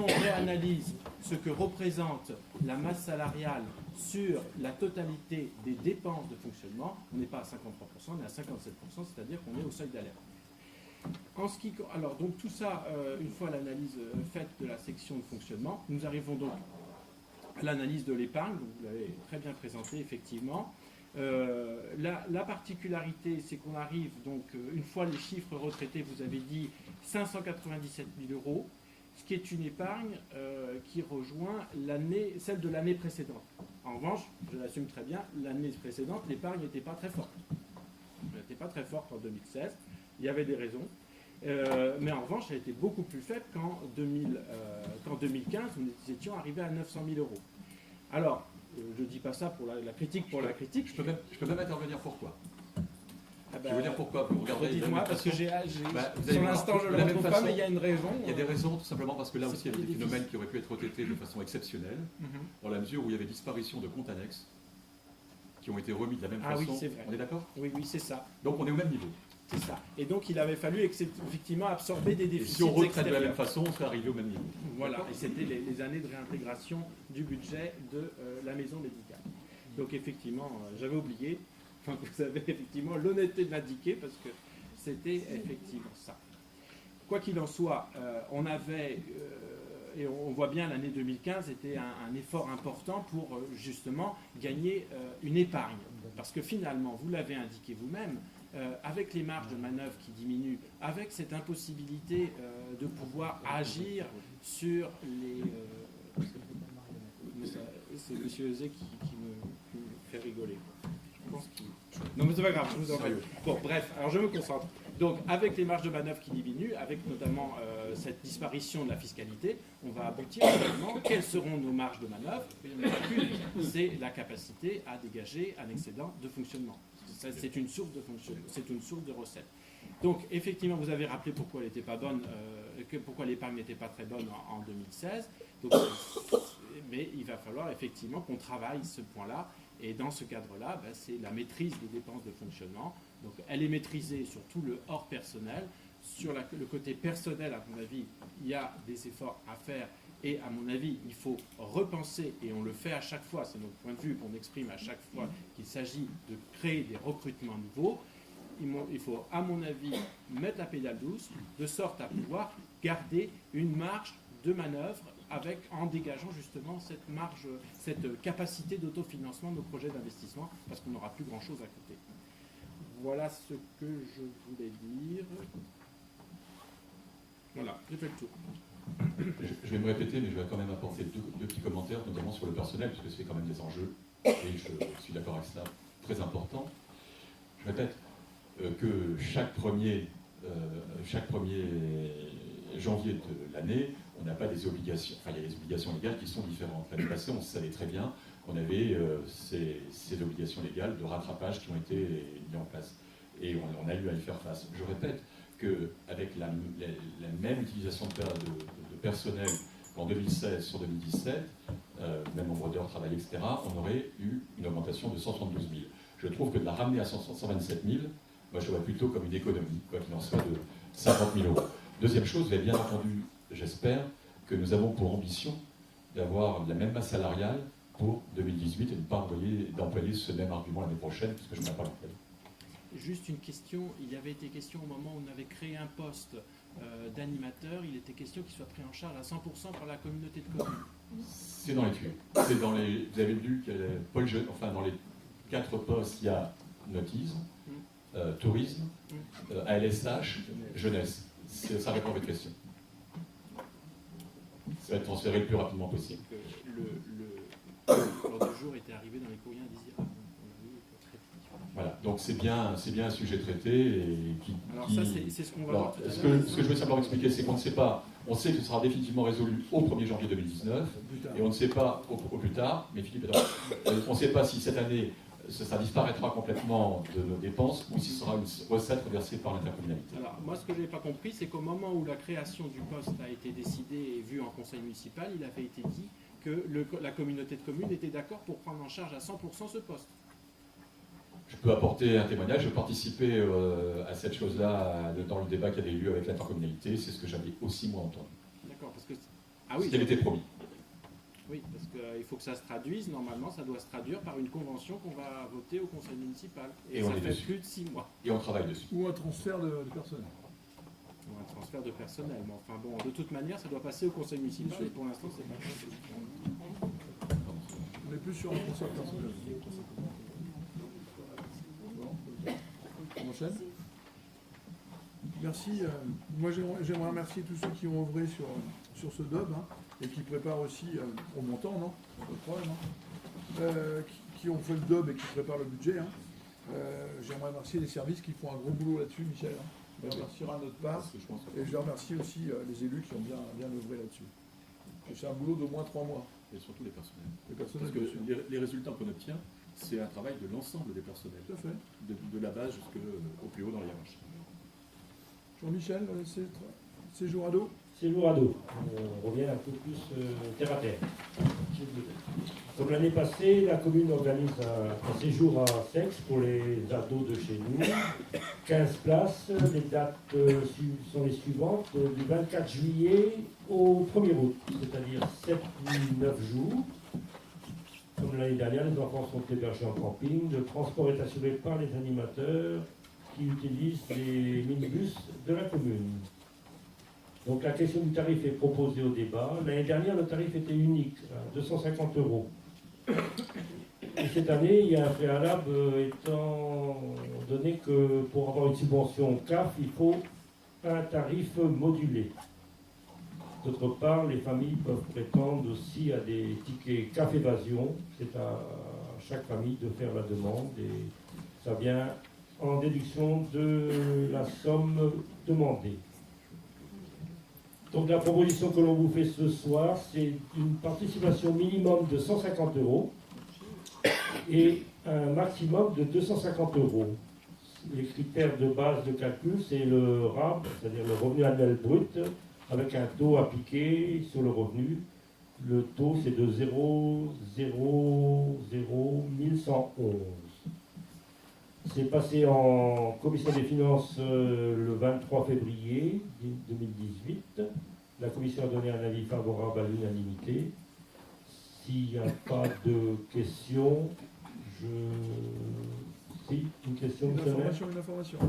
réanalyse ce que représente la masse salariale sur la totalité des dépenses de fonctionnement, on n'est pas à 53%, on est à 57%, c'est-à-dire qu'on est au seuil d'alerte. Alors donc tout ça, une fois l'analyse faite de la section de fonctionnement, nous arrivons donc à l'analyse de l'épargne, vous l'avez très bien présenté effectivement. La particularité, c'est qu'on arrive donc, une fois les chiffres retraités, vous avez dit 597 000 euros, ce qui est une épargne qui rejoint celle de l'année précédente. En revanche, je l'assume très bien, l'année précédente, l'épargne n'était pas très forte. Elle n'était pas très forte en 2016, il y avait des raisons. Mais en revanche, elle était beaucoup plus faible qu'en 2015, où nous étions arrivés à 900 000 euros. Alors, je ne dis pas ça pour la critique pour la critique. Je peux même intervenir pourquoi. Je vais vous dire pourquoi. Vous regardez. Dites-moi, parce que sur l'instant, je ne le retrouve pas, mais il y a une raison. Il y a des raisons, tout simplement parce que là aussi, il y avait des phénomènes qui auraient pu être retraités de façon exceptionnelle, dans la mesure où il y avait disparition de comptes annexes qui ont été remis de la même façon. Oui, c'est vrai. On est d'accord ? Oui, c'est ça. Donc on est au même niveau. C'est ça. Et donc il avait fallu effectivement absorber des déficits. Et si on retraite de la même façon, on serait arrivé au même niveau. Voilà, et c'était les années de réintégration du budget de la maison médicale. Donc effectivement, j'avais oublié, vous avez effectivement l'honnêteté de l'indiquer parce que c'était effectivement ça. Quoi qu'il en soit, on avait, et on voit bien l'année 2015 était un effort important pour justement gagner une épargne. Parce que finalement, vous l'avez indiqué vous-même, avec les marges de manœuvre qui diminuent, avec cette impossibilité de pouvoir agir sur les... c'est M. Euzet qui me fait rigoler. Je pense qu'il... Non mais c'est pas grave, je vous en prie. Bon, bref, alors je me concentre. Donc avec les marges de manœuvre qui diminuent, avec notamment cette disparition de la fiscalité, on va aboutir finalement, quelles seront nos marges de manœuvre? C'est la capacité à dégager un excédent de fonctionnement. C'est une source de fonctionnement, c'est une source de recettes. Donc effectivement, vous avez rappelé pourquoi elle n'était pas bonne, pourquoi l'épargne n'était pas très bonne en 2016. Donc, mais il va falloir effectivement qu'on travaille ce point-là. Et dans ce cadre-là, c'est la maîtrise des dépenses de fonctionnement. Donc elle est maîtrisée sur tout le hors personnel. Sur le côté personnel, à mon avis, il y a des efforts à faire. Et à mon avis, il faut repenser, et on le fait à chaque fois, c'est notre point de vue qu'on exprime à chaque fois qu'il s'agit de créer des recrutements nouveaux. Il faut, à mon avis, mettre la pédale douce, de sorte à pouvoir garder une marge de manœuvre en dégageant justement cette marge, cette capacité d'autofinancement de nos projets d'investissement, parce qu'on n'aura plus grand-chose à côté. Voilà ce que je voulais dire. Voilà, j'ai fait le tour. Je vais me répéter, mais je vais quand même apporter deux petits commentaires, notamment sur le personnel, puisque c'est quand même des enjeux, et je suis d'accord avec ça, très important. Je répète que chaque 1er janvier de l'année, on n'a pas des obligations, enfin il y a des obligations légales qui sont différentes. L'année passée, on savait très bien qu'on avait ces obligations légales de rattrapage qui ont été mises en place. et on a eu à y faire face. Je répète qu'avec la même utilisation de personnel qu'en 2016 sur 2017, même nombre d'heures travaillées, etc., on aurait eu une augmentation de 172 000. Je trouve que de la ramener à 127 000, moi je vois plutôt comme une économie, quoi qu'il en soit, de 50 000 euros. Deuxième chose, vous avez bien entendu, j'espère, que nous avons pour ambition d'avoir la même masse salariale pour 2018 et ne pas d'employer ce même argument l'année prochaine, puisque je n'ai pas l'employer. Juste une question, il y avait été question au moment où on avait créé un poste d'animateur, il était question qu'il soit pris en charge à 100% par la communauté de communes. C'est dans les tuyaux. Vous avez vu que dans les 4 postes, il y a nautisme, tourisme, ALSH, jeunesse. Ça répond à votre question. Ça va être transféré le plus rapidement possible. L'ordre du jour était arrivé dans les courriers indésirables. Voilà, donc c'est bien un sujet traité et Alors ça, c'est ce qu'on va voir tout à l'heure. Ce que je veux simplement expliquer, c'est qu'on ne sait pas, on sait que ce sera définitivement résolu au 1er janvier 2019, et on ne sait pas au plus tard, mais Philippe, on ne sait pas si cette année, ça disparaîtra complètement de nos dépenses, ou si ce sera une recette reversée par l'intercommunalité. Alors, moi, ce que je n'ai pas compris, c'est qu'au moment où la création du poste a été décidée et vue en conseil municipal, il avait été dit que la communauté de communes était d'accord pour prendre en charge à 100% ce poste. Je peux apporter un témoignage, je participais à cette chose-là dans le débat qui avait eu lieu avec l'intercommunalité, c'est ce que j'avais aussi moi entendu. D'accord, parce que... Ah oui, ce qui avait été promis. Oui, parce qu'il faut que ça se traduise, normalement ça doit se traduire par une convention qu'on va voter au conseil municipal. Et ça fait plus de 6 mois. Et on travaille dessus. Ou un transfert de personnel. Ou un transfert de personnel, mais enfin bon, de toute manière, ça doit passer au conseil municipal, et pour l'instant c'est pas possible. On est plus sur un transfert personnel. On enchaîne. Merci. Moi, j'aimerais remercier tous ceux qui ont œuvré sur ce DOB et qui préparent aussi au montant, non? Pas de problème, qui ont fait le DOB et qui préparent le budget. J'aimerais remercier les services qui font un gros boulot là-dessus, Michel. On les remerciera à notre part. Et je remercie aussi les élus qui ont bien œuvré là-dessus. C'est un boulot d'au moins 3 mois. Et surtout les personnels. Parce que les résultats qu'on obtient, c'est un travail de l'ensemble des personnels. Tout à fait. De la base jusqu'au plus haut dans la hiérarchie. Jean-Michel, séjour ado. Séjour ado. On revient un peu plus terre à terre. Comme l'année passée, la commune organise un séjour à Sex pour les ados de chez nous. 15 places. Les dates sont les suivantes. Du 24 juillet au 1er août, c'est-à-dire 7 nuits, 9 jours. Comme l'année dernière, les enfants sont hébergés en camping. Le transport est assuré par les animateurs qui utilisent les minibus de la commune. Donc la question du tarif est proposée au débat. L'année dernière, le tarif était unique, à 250 €. Et cette année, il y a un préalable étant donné que pour avoir une subvention CAF, il faut un tarif modulé. D'autre part, les familles peuvent prétendre aussi à des tickets CAF évasion. C'est à chaque famille de faire la demande et ça vient en déduction de la somme demandée. Donc la proposition que l'on vous fait ce soir, c'est une participation minimum de 150 € et un maximum de 250 €. Les critères de base de calcul, c'est le RAB, c'est-à-dire le revenu annuel brut, avec un taux appliqué sur le revenu. Le taux, c'est de 0,00111. C'est passé en commission des finances le 23 février 2018. La commission a donné un avis favorable à l'unanimité. S'il n'y a pas de questions, Si, une question de Une information.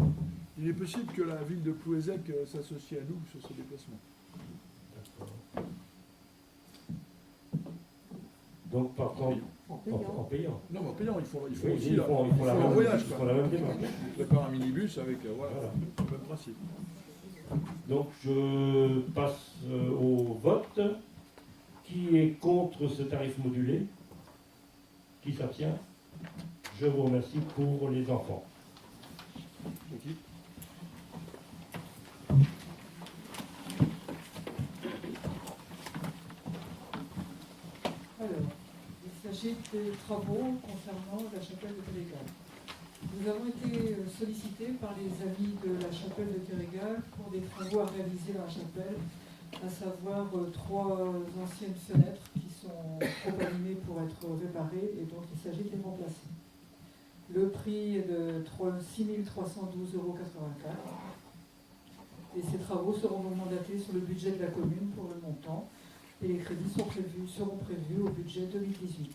Il est possible que la ville de Plouézec s'associe à nous sur ce déplacement. D'accord. Donc, par contre, en payant. Non, mais en payant, il faut Oui, aussi ils font la même voyage. ils font la même démarche. Ils préparent un minibus avec voilà, le même principe. Donc, je passe au vote. Qui est contre ce tarif modulé? Qui s'abstient? Je vous remercie pour les enfants. Okay. Alors, il s'agit des travaux concernant la chapelle de Télégraphe. Nous avons été sollicités par les amis de la chapelle de Kérégal pour des travaux à réaliser dans la chapelle, à savoir 3 anciennes fenêtres qui sont trop abîmées pour être réparées et donc il s'agit de les remplacer. Le prix est de 6 312,84 € et ces travaux seront mandatés sur le budget de la commune pour le montant et les crédits seront prévus au budget 2018.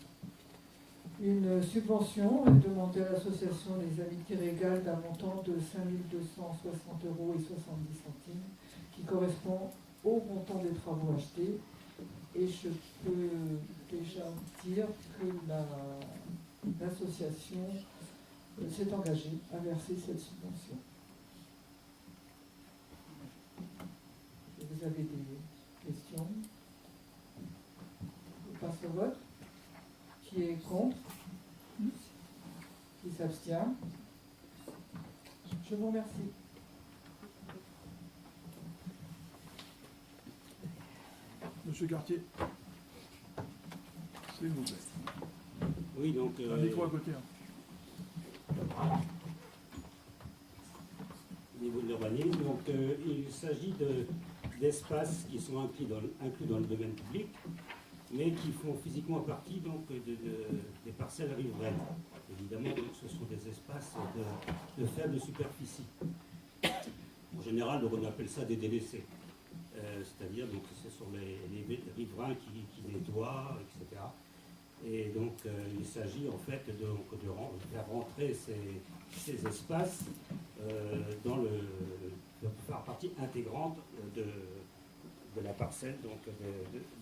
Une subvention est demandée à l'association des Amis de Kérégal d'un montant de 5 260,70 € qui correspond au montant des travaux achetés. Et je peux déjà dire que l'association s'est engagée à verser cette subvention. Vous avez des questions? On passe au vote. Qui est contre? Qui s'abstient? Je vous remercie. Monsieur Cartier, s'il vous plaît. Oui, donc. Un micro à côté. Au niveau de l'urbanisme, donc il s'agit d'espaces qui sont inclus dans le domaine public, mais qui font physiquement partie donc, des parcelles riveraines. Évidemment, donc, ce sont des espaces de faible superficie. En général, donc, on appelle ça des délaissés. C'est-à-dire donc ce sont les riverains qui nettoient, etc. Et donc il s'agit en fait de faire rentrer ces espaces de faire partie intégrante de la parcelle donc,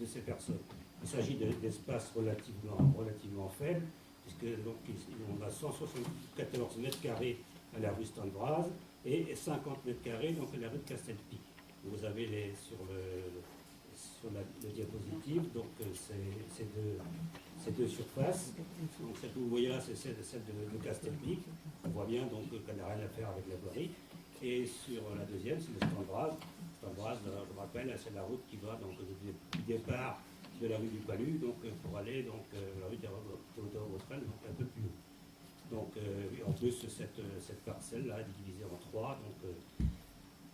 de ces personnes. Il s'agit d'espaces relativement faibles, puisque donc, on a 174 mètres carrés à la rue Standbraz et 50 mètres carrés donc, à la rue de Castelpic. Vous avez sur le diapositive donc ces deux surfaces. Donc celle que vous voyez là, c'est celle de Castelpic. On voit bien donc qu'elle n'a rien à faire avec la voirie. Et sur la deuxième, c'est le Standbraz. Standbraz, je me rappelle, c'est la route qui va donc du départ de la rue du Palu, donc pour aller donc la rue Théodore Botrel, donc un peu plus haut. Donc en plus cette parcelle là est divisée en 3. Donc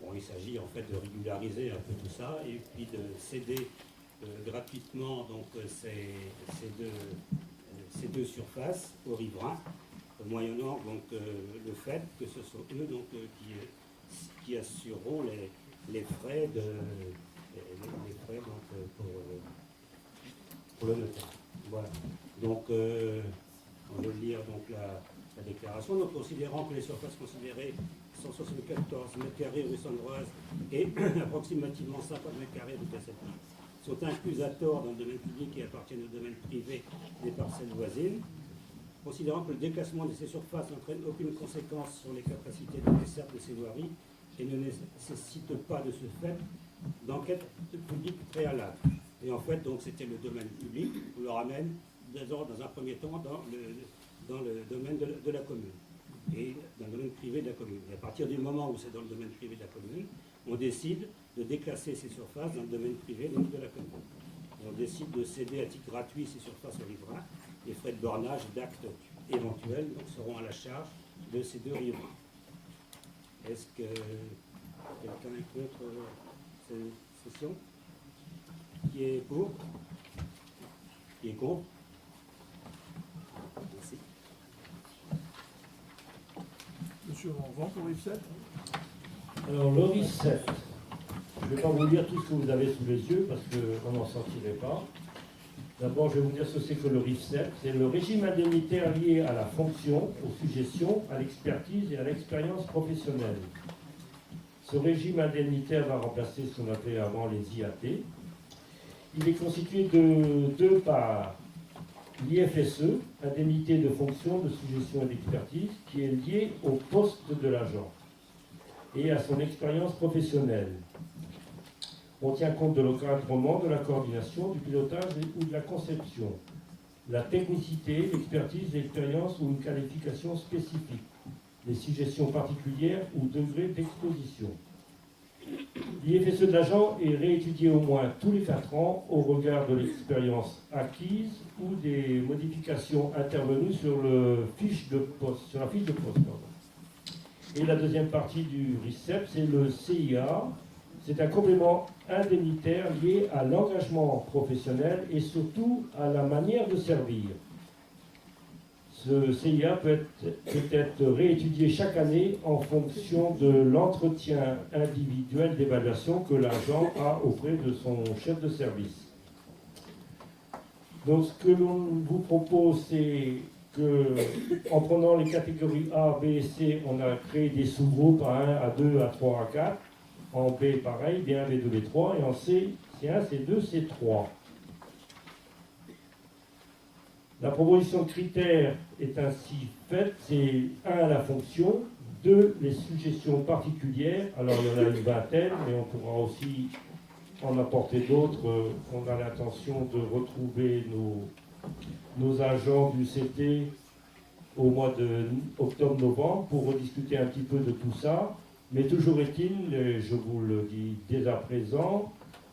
bon, il s'agit en fait de régulariser un peu tout ça et puis de céder gratuitement donc, ces deux surfaces aux riverains, moyennant donc, le fait que ce sont eux donc, qui assureront les frais, donc, pour le notaire. Voilà. Donc, on va lire donc, la déclaration. Donc, considérant que les surfaces considérées 174 mètres carrés rue Sandroise et approximativement 50 mètres carrés de Castelpic sont inclus à tort dans le domaine public et appartiennent au domaine privé des parcelles voisines. Considérant que le déclassement de ces surfaces n'entraîne aucune conséquence sur les capacités de desserte de ces voiries et ne nécessite pas de ce fait d'enquête publique préalable. Et en fait, donc, c'était le domaine public, on le ramène dans un premier temps dans le domaine de la commune et dans le domaine privé de la commune. Et à partir du moment où c'est dans le domaine privé de la commune, on décide de déclasser ces surfaces dans le domaine privé donc de la commune. Et on décide de céder à titre gratuit ces surfaces aux riverains. Les frais de bornage d'actes éventuels donc, seront à la charge de ces deux riverains. Est-ce que quelqu'un est contre cette session? Qui est pour? Qui est contre? Merci. Monsieur Vanvant pour Rive 7. Alors, le RIF 7, je ne vais pas vous lire tout ce que vous avez sous les yeux parce qu'on n'en sortirait pas. D'abord, je vais vous dire ce que c'est que le RIF 7. C'est le régime indemnitaire lié à la fonction, aux suggestions, à l'expertise et à l'expérience professionnelle. Ce régime indemnitaire va remplacer ce qu'on appelait avant les IAT. Il est constitué de 2 parts. L'IFSE, indemnité de fonction, de suggestion et d'expertise, qui est liée au poste de l'agent et à son expérience professionnelle. On tient compte de l'encadrement, de la coordination, du pilotage ou de la conception, la technicité, l'expertise, l'expérience ou une qualification spécifique, les suggestions particulières ou degrés d'exposition. L'IFSE de l'agent est réétudié au moins tous les 4 ans au regard de l'expérience acquise ou des modifications intervenues sur, la fiche de poste. Pardon. Et la deuxième partie du RICEP, c'est le CIA. C'est un complément indemnitaire lié à l'engagement professionnel et surtout à la manière de servir. Ce CIA peut être réétudié chaque année en fonction de l'entretien individuel d'évaluation que l'agent a auprès de son chef de service. Donc ce que l'on vous propose, c'est que, en prenant les catégories A, B et C, on a créé des sous-groupes A1, A2, A3, A4. En B, pareil, B1, B2, B3. Et en C, C1, C2, C3. La proposition de critères est ainsi faite, c'est 1 la fonction, 2 les suggestions particulières, alors il y en a une vingtaine, mais on pourra aussi en apporter d'autres. On a l'intention de retrouver nos agents du CT au mois d'octobre-novembre pour rediscuter un petit peu de tout ça, mais toujours est-il, je vous le dis dès à présent,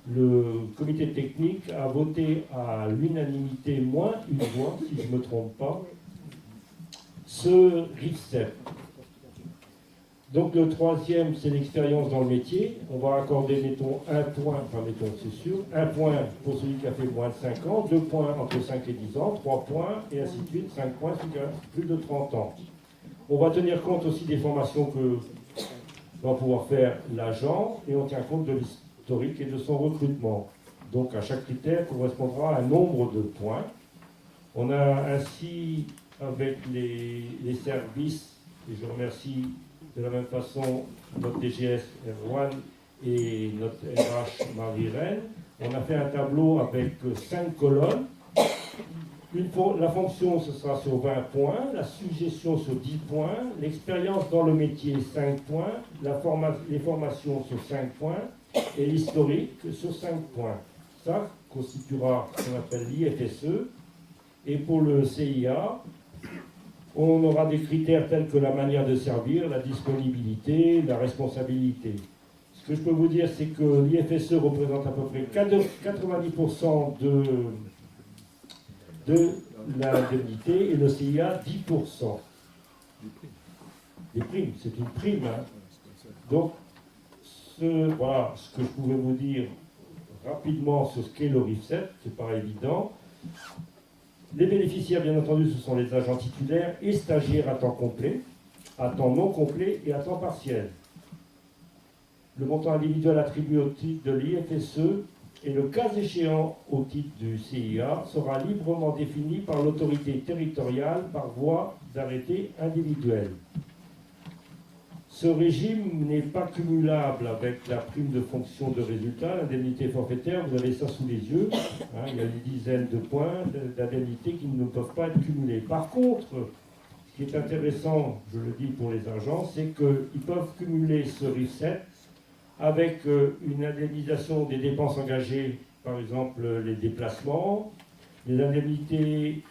le comité technique a voté à l'unanimité, moins une voix, si je ne me trompe pas, ce RICEP. Donc le troisième, c'est l'expérience dans le métier. On va accorder, mettons, un point, enfin mettons, c'est sûr, un point pour celui qui a fait moins de 5 ans, 2 points entre 5 et 10 ans, 3 points, et ainsi de suite, 5 points celui qui a plus de 30 ans. On va tenir compte aussi des formations que va pouvoir faire l'agent, et on tient compte de l'historique et de son recrutement. Donc à chaque critère correspondra un nombre de points. On a ainsi, avec les services, et je remercie de la même façon notre DGS Erwan et notre RH Marie-Reine, on a fait un tableau avec 5 colonnes. La fonction, ce sera sur 20 points, la suggestion sur 10 points, l'expérience dans le métier 5 points, les formations sur 5 points, et l'historique sur 5 points. Ça constituera ce qu'on appelle l'IFSE. Et pour le CIA, on aura des critères tels que la manière de servir, la disponibilité, la responsabilité. Ce que je peux vous dire, c'est que l'IFSE représente à peu près 90% de l'indemnité et le CIA 10%. Des primes, c'est une prime. Hein. Donc, voilà ce que je pouvais vous dire rapidement sur ce qu'est le RICEP, c'est pas évident. Les bénéficiaires, bien entendu, ce sont les agents titulaires et stagiaires à temps complet, à temps non complet et à temps partiel. Le montant individuel attribué au titre de l'IFSE et le cas échéant au titre du CIA sera librement défini par l'autorité territoriale par voie d'arrêté individuel. Ce régime n'est pas cumulable avec la prime de fonction de résultat, l'indemnité forfaitaire, vous avez ça sous les yeux. Hein, il y a une dizaine de points d'indemnité qui ne peuvent pas être cumulés. Par contre, ce qui est intéressant, je le dis pour les agents, c'est qu'ils peuvent cumuler ce RICEP avec une indemnisation des dépenses engagées, par exemple les déplacements, les indemnités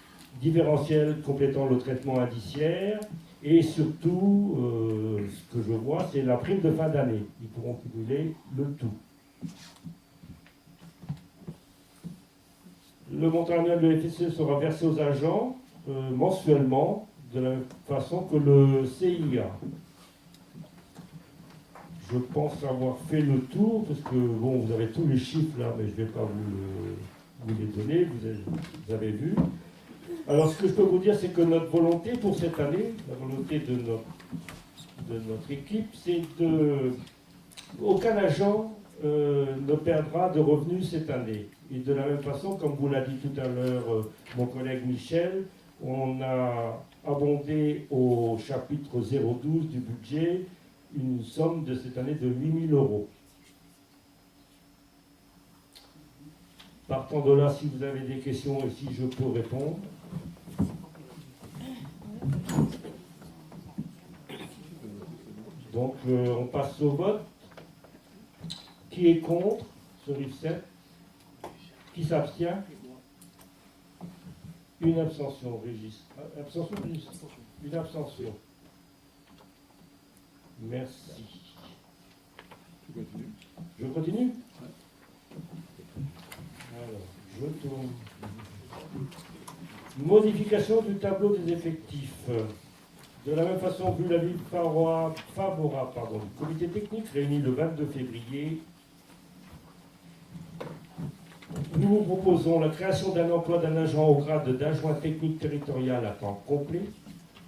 différentielles complétant le traitement indiciaire, et surtout, ce que je vois, c'est la prime de fin d'année. Ils pourront cumuler le tout. Le montant annuel de l'FSE sera versé aux agents mensuellement, de la même façon que le CIA. Je pense avoir fait le tour, parce que, bon, vous avez tous les chiffres là, mais je ne vais pas vous les donner, vous avez vu. Alors, ce que je peux vous dire, c'est que notre volonté pour cette année, la volonté de notre équipe, c'est aucun agent ne perdra de revenus cette année. Et de la même façon, comme vous l'a dit tout à l'heure mon collègue Michel, on a abondé au chapitre 012 du budget une somme de cette année de 8 000 €. Partant de là, si vous avez des questions et si je peux répondre. Donc, on passe au vote. Qui est contre ce RICEP? Qui s'abstient? Une abstention, Régis. Abstention, Régis? Une abstention. Merci. Je Je continue? Alors, je tourne. Modification du tableau des effectifs. De la même façon, vu l'avis favorable du comité technique réuni le 22 février, nous vous proposons la création d'un emploi d'un agent au grade d'adjoint technique territorial à temps complet,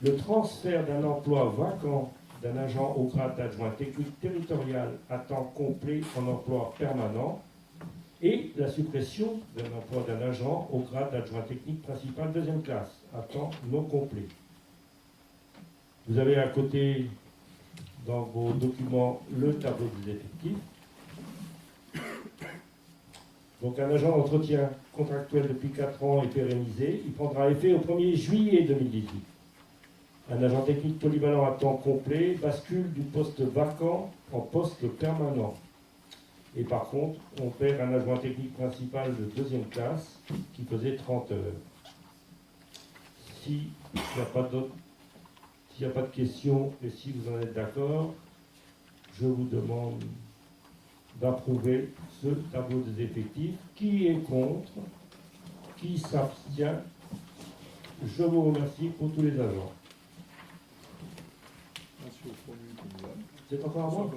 le transfert d'un emploi vacant d'un agent au grade d'adjoint technique territorial à temps complet en emploi permanent et la suppression d'un emploi d'un agent au grade d'adjoint technique principal deuxième classe à temps non complet. Vous avez à côté, dans vos documents, le tableau des effectifs. Donc un agent d'entretien contractuel depuis 4 ans est pérennisé. Il prendra effet au 1er juillet 2018. Un agent technique polyvalent à temps complet bascule du poste vacant en poste permanent. Et par contre, on perd un adjoint technique principal de deuxième classe qui faisait 30 heures. S'il n'y a pas de questions et si vous en êtes d'accord, je vous demande d'approuver ce tableau des effectifs. Qui est contre? Qui s'abstient? Je vous remercie pour tous les agents. C'est encore à moi?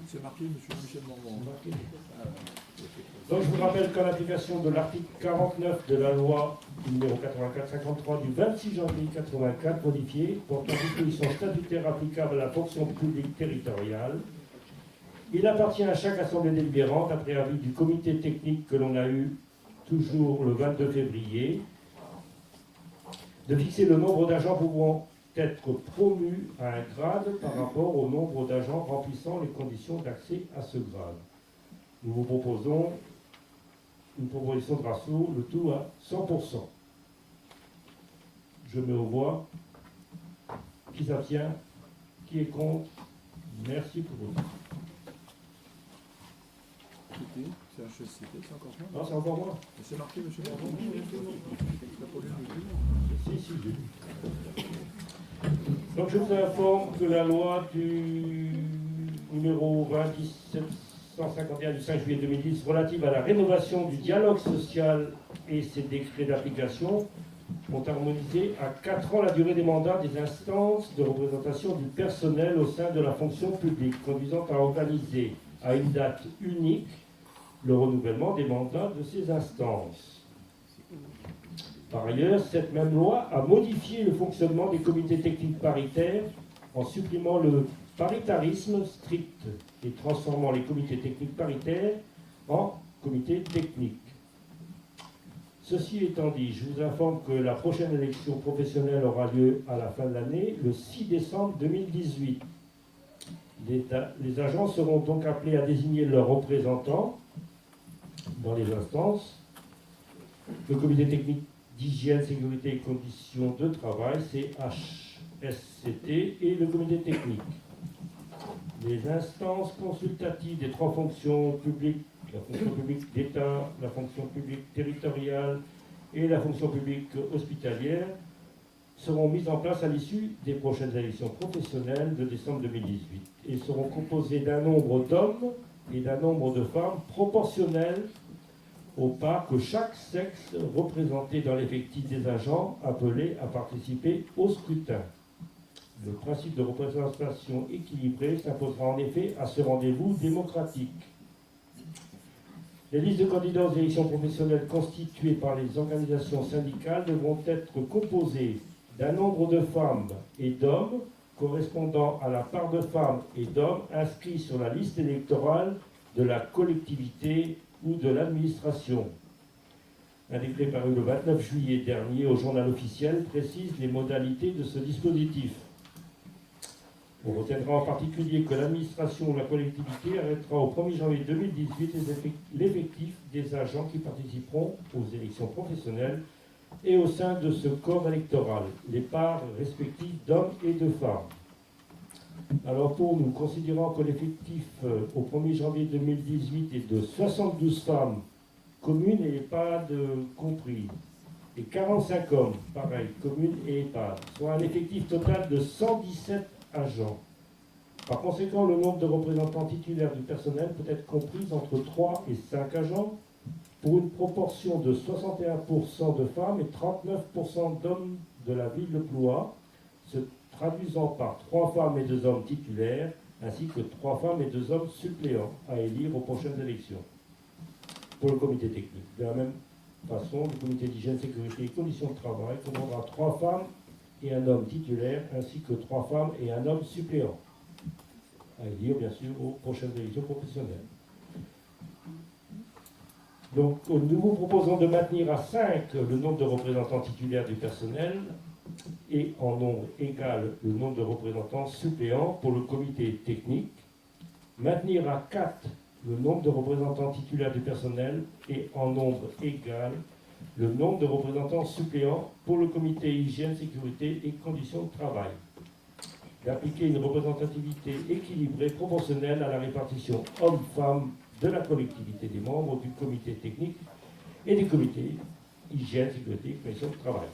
C'est marqué, monsieur Michel Normand. Donc je vous rappelle qu'en application de l'article 49 de la loi numéro 84-53 du 26 janvier 84 modifiée portant dispositions statutaires applicables à la fonction publique territoriale, il appartient à chaque assemblée délibérante, après avis du comité technique que l'on a eu toujours le 22 février, de fixer le nombre d'agents pouvant être promus à un grade par rapport au nombre d'agents remplissant les conditions d'accès à ce grade. Nous vous proposons une proposition de ratio, le tout à 100%. Je mets aux voix. Qui s'abstient? Qui est contre? Merci pour vous. C'est HSCT, c'est encore moi? Non, c'est encore moi. C'est marqué, monsieur Normand? Si, j'ai lu. Donc je vous informe que la loi du numéro 21751 du 5 juillet 2010 relative à la rénovation du dialogue social et ses décrets d'application ont harmonisé à 4 ans la durée des mandats des instances de représentation du personnel au sein de la fonction publique, conduisant à organiser à une date unique le renouvellement des mandats de ces instances. Par ailleurs, cette même loi a modifié le fonctionnement des comités techniques paritaires en supprimant le paritarisme strict et transformant les comités techniques paritaires en comités techniques. Ceci étant dit, je vous informe que la prochaine élection professionnelle aura lieu à la fin de l'année, le 6 décembre 2018. Les agents seront donc appelés à désigner leurs représentants dans les instances. Le comité technique d'hygiène, sécurité et conditions de travail, CHSCT, et le comité technique. Les instances consultatives des 3 fonctions publiques, la fonction publique d'État, la fonction publique territoriale et la fonction publique hospitalière, seront mises en place à l'issue des prochaines élections professionnelles de décembre 2018 et seront composées d'un nombre d'hommes et d'un nombre de femmes proportionnels au part que chaque sexe représenté dans l'effectif des agents appelés à participer au scrutin. Le principe de représentation équilibrée s'imposera en effet à ce rendez-vous démocratique. Les listes de candidats aux élections professionnelles constituées par les organisations syndicales devront être composées d'un nombre de femmes et d'hommes correspondant à la part de femmes et d'hommes inscrits sur la liste électorale de la collectivité ou de l'administration. Un décret paru le 29 juillet dernier au journal officiel précise les modalités de ce dispositif. On retiendra en particulier que l'administration ou la collectivité arrêtera au 1er janvier 2018 l'effectif des agents qui participeront aux élections professionnelles et au sein de ce corps électoral, les parts respectives d'hommes et de femmes. Alors pour nous, considérant que l'effectif au 1er janvier 2018 est de 72 femmes, communes et EHPAD compris, et 45 hommes, pareil, communes et EHPAD, soit un effectif total de 117 agents. Par conséquent, le nombre de représentants titulaires du personnel peut être compris entre 3 et 5 agents, pour une proportion de 61% de femmes et 39% d'hommes de la ville de Blois, se traduisant par 3 femmes et 2 hommes titulaires, ainsi que 3 femmes et 2 hommes suppléants à élire aux prochaines élections. Pour le comité technique. De la même façon, le comité d'hygiène, sécurité et conditions de travail commandera 3 femmes et 1 homme titulaire, ainsi que 3 femmes et 1 homme suppléant, à élire bien sûr aux prochaines élections professionnelles. Donc, nous vous proposons de maintenir à 5 le nombre de représentants titulaires du personnel et en nombre égal le nombre de représentants suppléants pour le comité technique, maintenir à 4 le nombre de représentants titulaires du personnel et en nombre égal le nombre de représentants suppléants pour le comité hygiène, sécurité et conditions de travail. D'appliquer une représentativité équilibrée proportionnelle à la répartition hommes-femmes de la collectivité des membres du comité technique et du comité hygiène, sécurité et conditions de travail.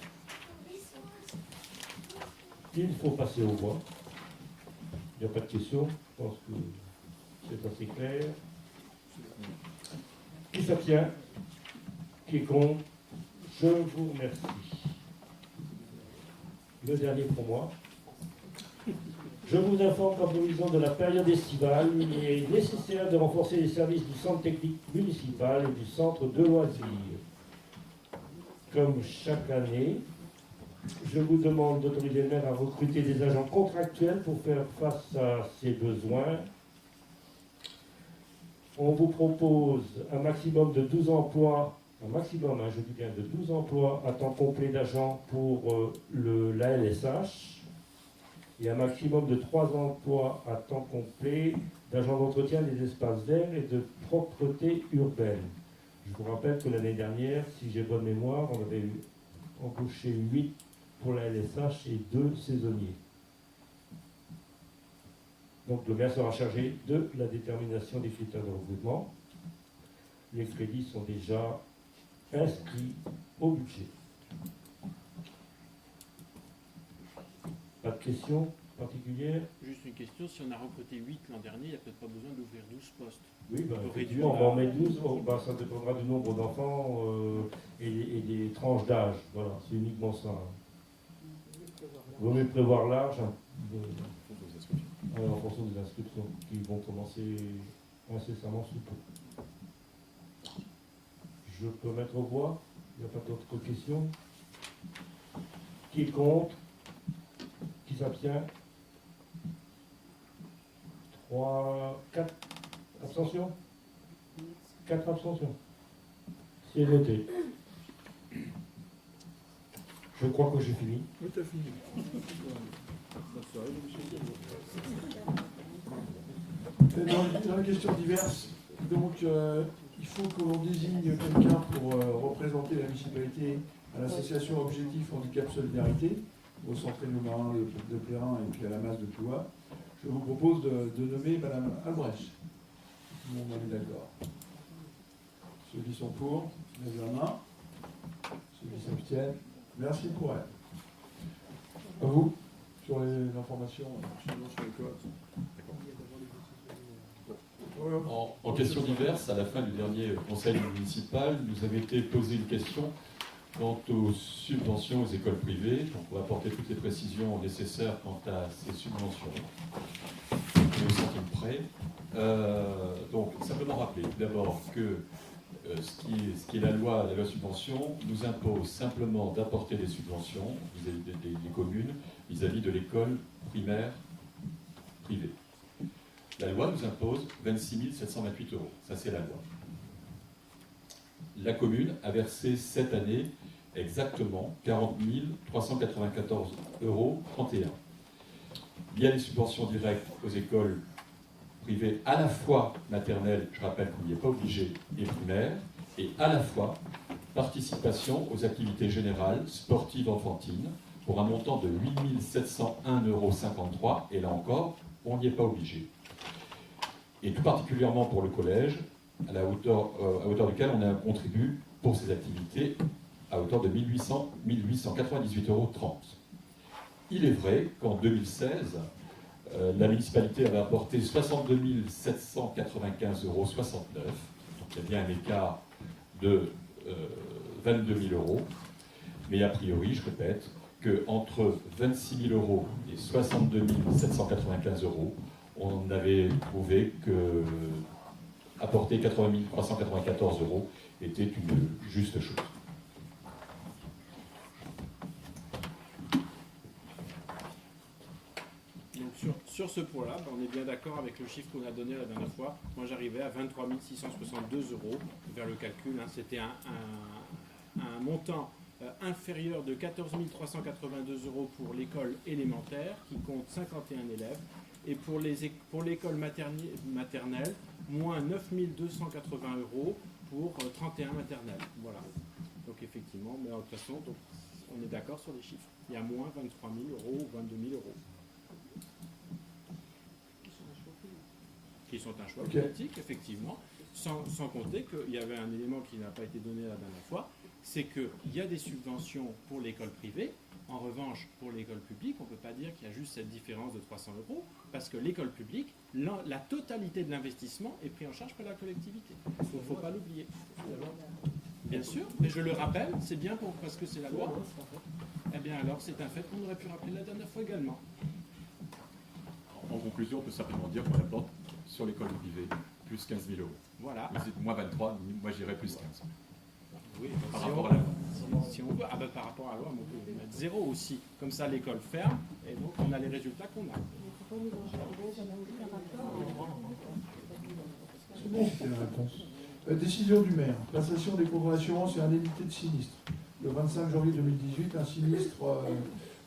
Il faut passer au vote. Il n'y a pas de questions. Je pense que c'est assez clair. Qui s'abstient? Qui est contre? Je vous remercie. Le dernier pour moi. Je vous informe qu'en prévision de la période estivale, il est nécessaire de renforcer les services du centre technique municipal et du centre de loisirs. Comme chaque année, je vous demande d'autoriser le maire à recruter des agents contractuels pour faire face à ces besoins. On vous propose un maximum de 12 emplois, je dis bien de 12 emplois à temps complet d'agents pour la LSH et un maximum de 3 emplois à temps complet d'agents d'entretien des espaces verts et de propreté urbaine. Je vous rappelle que l'année dernière, si j'ai bonne mémoire, on avait embauché 8 pour la LSH et 2 saisonniers. Donc le maire sera chargé de la détermination des critères de recrutement. Les crédits sont déjà inscrits au budget. Pas de questions particulières? Juste une question, si on a recruté 8 l'an dernier, il n'y a peut-être pas besoin d'ouvrir 12 postes. Oui, On peut effectivement, réduire on en met 12, ça dépendra du nombre d'enfants et des tranches d'âge. Voilà, c'est uniquement ça. Il vaut mieux prévoir large en fonction des inscriptions qui vont commencer incessamment sous peu. Je peux mettre au voix? Il n'y a pas d'autres questions? Qui est contre? Qui s'abstient? 4 abstentions? 4 abstentions. C'est noté. Je crois que j'ai fini. Oui, tu as fini. Dans la question diverse, donc il faut que l'on désigne quelqu'un pour représenter la municipalité à l'association Objectif Handicap Solidarité, au centre Marin de Plérin et puis à la masse de Ploua. Je vous propose de nommer Madame Albrecht. Tout le monde est d'accord. Ceux qui sont pour, lèvez la main. Ceux qui s'abstiennent, merci pour elle. À vous, sur les informations, sur les codes. En question diverse, à la fin du dernier conseil municipal, nous avait été posée une question quant aux subventions aux écoles privées. Donc on va apporter toutes les précisions nécessaires quant à ces subventions. Et au centime près. Donc simplement rappeler d'abord que ce qui est la loi subvention nous impose simplement d'apporter des subventions vis-à-vis des communes, vis-à-vis de l'école primaire privée. La loi nous impose 26 728 €. Ça, c'est la loi. La commune a versé cette année exactement 40 394 € Il y a des subventions directes aux écoles privées, à la fois maternelles, je rappelle qu'on n'y est pas obligé, et primaires, et à la fois participation aux activités générales, sportives, enfantines, pour un montant de 8 701,53 €, et là encore, on n'y est pas obligé. Et tout particulièrement pour le collège, à hauteur duquel on contribue pour ces activités à hauteur de 1898,30 €. Il est vrai qu'en 2016, La municipalité avait apporté 62 795,69 €. Donc il y a bien un écart de 22 000 €. Mais a priori, je répète, qu'entre 26 000 € et 62 795 €, on avait trouvé que apporter 80 394 € était une juste chose. Donc sur ce point-là, on est bien d'accord avec le chiffre qu'on a donné la dernière fois. Moi, j'arrivais à 23 662 € vers le calcul. C'était un montant inférieur de 14 382 € pour l'école élémentaire, qui compte 51 élèves, et pour l'école maternelle, moins 9 280 € pour 31 maternelles. Voilà. Donc effectivement, mais de toute façon, donc, on est d'accord sur les chiffres. Il y a moins 23 000 € ou 22 000 €. Qui sont un choix politique, effectivement, sans compter qu'il y avait un élément qui n'a pas été donné la dernière fois, c'est qu'il y a des subventions pour l'école privée. En revanche, pour l'école publique, on ne peut pas dire qu'il y a juste cette différence de 300 €, parce que l'école publique, la totalité de l'investissement est prise en charge par la collectivité. Il ne faut pas l'oublier. Bien sûr, mais je le rappelle, c'est bien parce que c'est la loi. Eh bien alors, c'est un fait qu'on aurait pu rappeler la dernière fois également. En conclusion, on peut simplement dire qu'on apporte sur l'école privée plus 15 000 €. Voilà. Vous dites moins 23, moi j'irais plus 15. Oui, Par rapport à la loi. si on veut, par rapport à la loi, on peut mettre 0 aussi. Comme ça, l'école ferme, et donc on a les résultats qu'on a. C'est bon, c'était la réponse. Décision du maire. Passation des contrats d'assurance et indemnité de sinistre. Le 25 janvier 2018, un sinistre,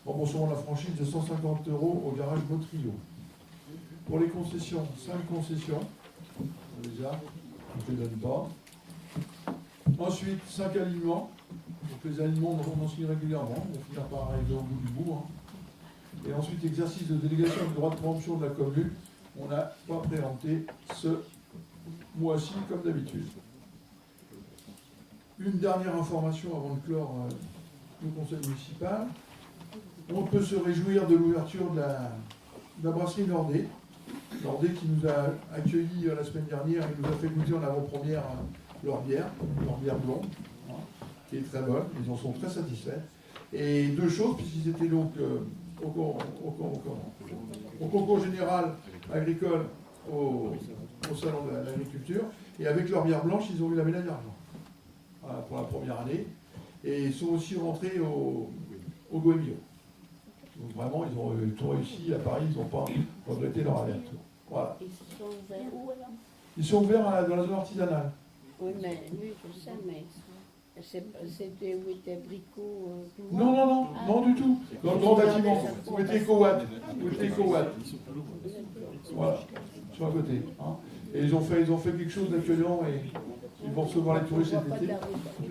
remboursement de la franchise de 150 € au garage Motrio. Pour les concessions, 5 concessions. Déjà, je ne les donne pas. Ensuite, 5 alignements. Donc les alignements, on en signe régulièrement. On va finir par arriver au bout du bout. Et ensuite, exercice de délégation du droit de préemption de la commune. On n'a pas préempté ce mois-ci comme d'habitude. Une dernière information avant de clore le conseil municipal. On peut se réjouir de l'ouverture de la brasserie Nordé. Nordé qui nous a accueillis la semaine dernière, il nous a fait goûter en avant-première leur bière blonde, qui est très bonne, ils en sont très satisfaits. Et deux choses, puisqu'ils étaient donc au concours général agricole au salon de l'agriculture, et avec leur bière blanche, ils ont eu la médaille d'argent pour la première année, et ils sont aussi rentrés au Goemio. Donc vraiment, ils ont tout réussi à Paris, ils n'ont pas regretté leur aller-retour. Voilà. Ils se sont ouverts où alors? Ils sont ouverts dans la zone artisanale. Oui, mais lui, je sais, mais c'était où était Bricot Non, du tout. Dans le grand bâtiment, où était Cowatt. Voilà, sur un côté. Et ils ont fait quelque chose d'accueillant et ils vont recevoir les touristes cet été.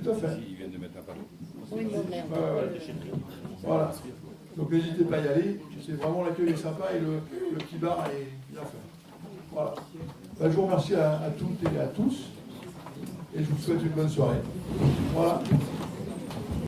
Tout à fait. Ils viennent de mettre un panneau. Oui, mais Voilà. Donc n'hésitez pas à y aller. C'est vraiment, l'accueil est sympa et le petit bar est bien fait. Voilà. Je vous remercie à toutes et à tous. Et je vous souhaite une bonne soirée. Voilà.